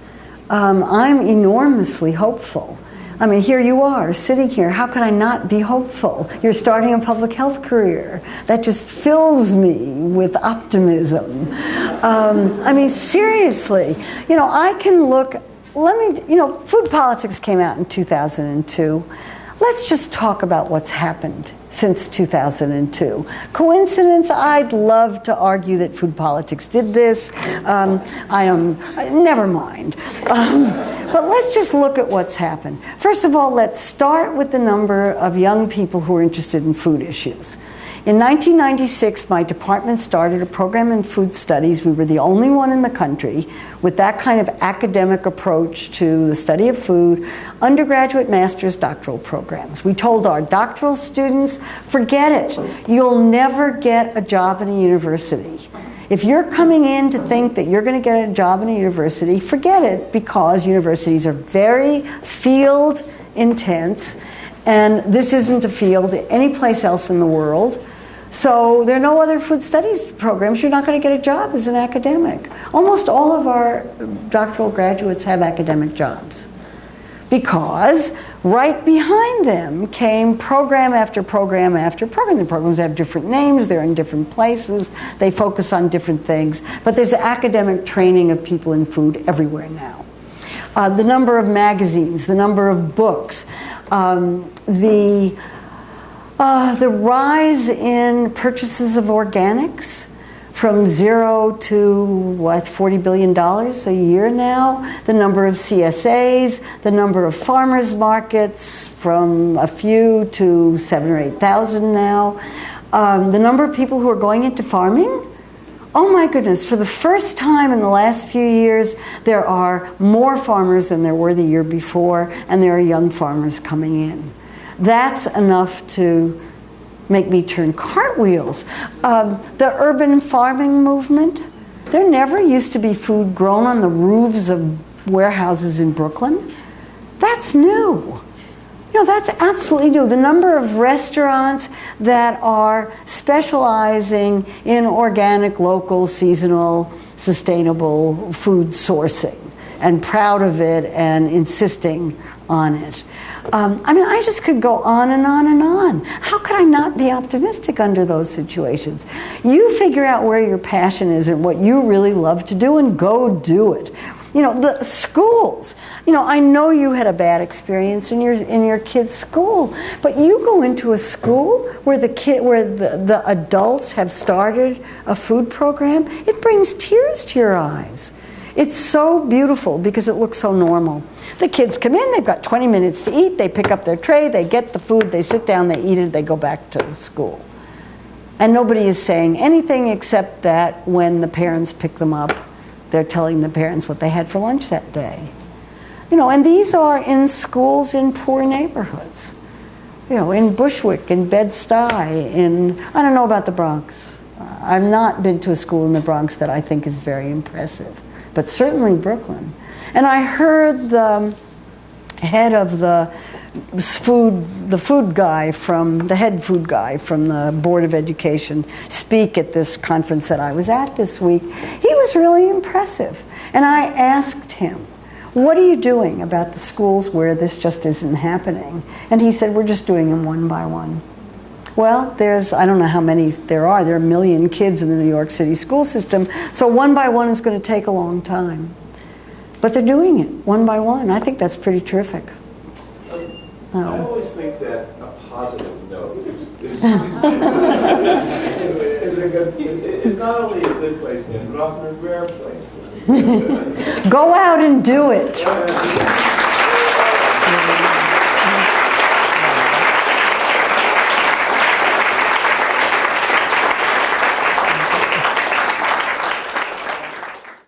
I'm enormously hopeful. I mean, here you are, sitting here. How could I not be hopeful? You're starting a public health career. That just fills me with optimism. I mean, seriously, I can look, Food Politics came out in 2002. Let's just talk about what's happened since 2002. Coincidence? I'd love to argue that Food Politics did this. Never mind. But let's just look at what's happened. First of all, let's start with the number of young people who are interested in food issues. In 1996, my department started a program in food studies. We were the only one in the country with that kind of academic approach to the study of food, undergraduate, master's, doctoral programs. We told our doctoral students, forget it. You'll never get a job in a university. If you're coming in to think that you're going to get a job in a university, forget it, because universities are very field intense, and this isn't a field any place else in the world. So there are no other food studies programs. You're not going to get a job as an academic. Almost all of our doctoral graduates have academic jobs. because right behind them came program after program after program. The programs have different names, they're in different places, they focus on different things, but there's academic training of people in food everywhere now. The number of magazines, the number of books, the rise in purchases of organics from 0 to, what, $40 billion a year now. The number of CSAs, the number of farmers markets from a few to 7,000 or 8,000 now. The number of people who are going into farming. Oh my goodness, for the first time in the last few years, there are more farmers than there were the year before, and there are young farmers coming in. That's enough to make me turn cartwheels. The urban farming movement, there never used to be food grown on the roofs of warehouses in Brooklyn. That's new. You know, that's absolutely new. The number of restaurants that are specializing in organic, local, seasonal, sustainable food sourcing and proud of it and insisting on it. I mean, I just could go on and on and on. How could I not be optimistic under those situations? You figure out where your passion is and what you really love to do and go do it. You know, the schools. You know, I know you had a bad experience in your kid's school, but you go into a school where the adults have started a food program. It brings tears to your eyes. It's so beautiful because it looks so normal. The kids come in, they've got 20 minutes to eat, they pick up their tray, they get the food, they sit down, they eat it, they go back to school. And nobody is saying anything except that when the parents pick them up, they're telling the parents what they had for lunch that day. You know, and these are in schools in poor neighborhoods. You know, in Bushwick, in Bed-Stuy, I don't know about the Bronx. I've not been to a school in the Bronx that I think is very impressive, but certainly Brooklyn. And I heard the head of the head food guy from the Board of Education speak at this conference that I was at this week. He was really impressive. And I asked him, what are you doing about the schools where this just isn't happening? And he said, we're just doing them one by one. Well, I don't know how many there are. There are 1 million kids in the New York City school system, so one by one is going to take a long time. But they're doing it one by one. I think that's pretty terrific. I always think that a positive note is not only a good place to end, but often a rare place to end. Go out and do it.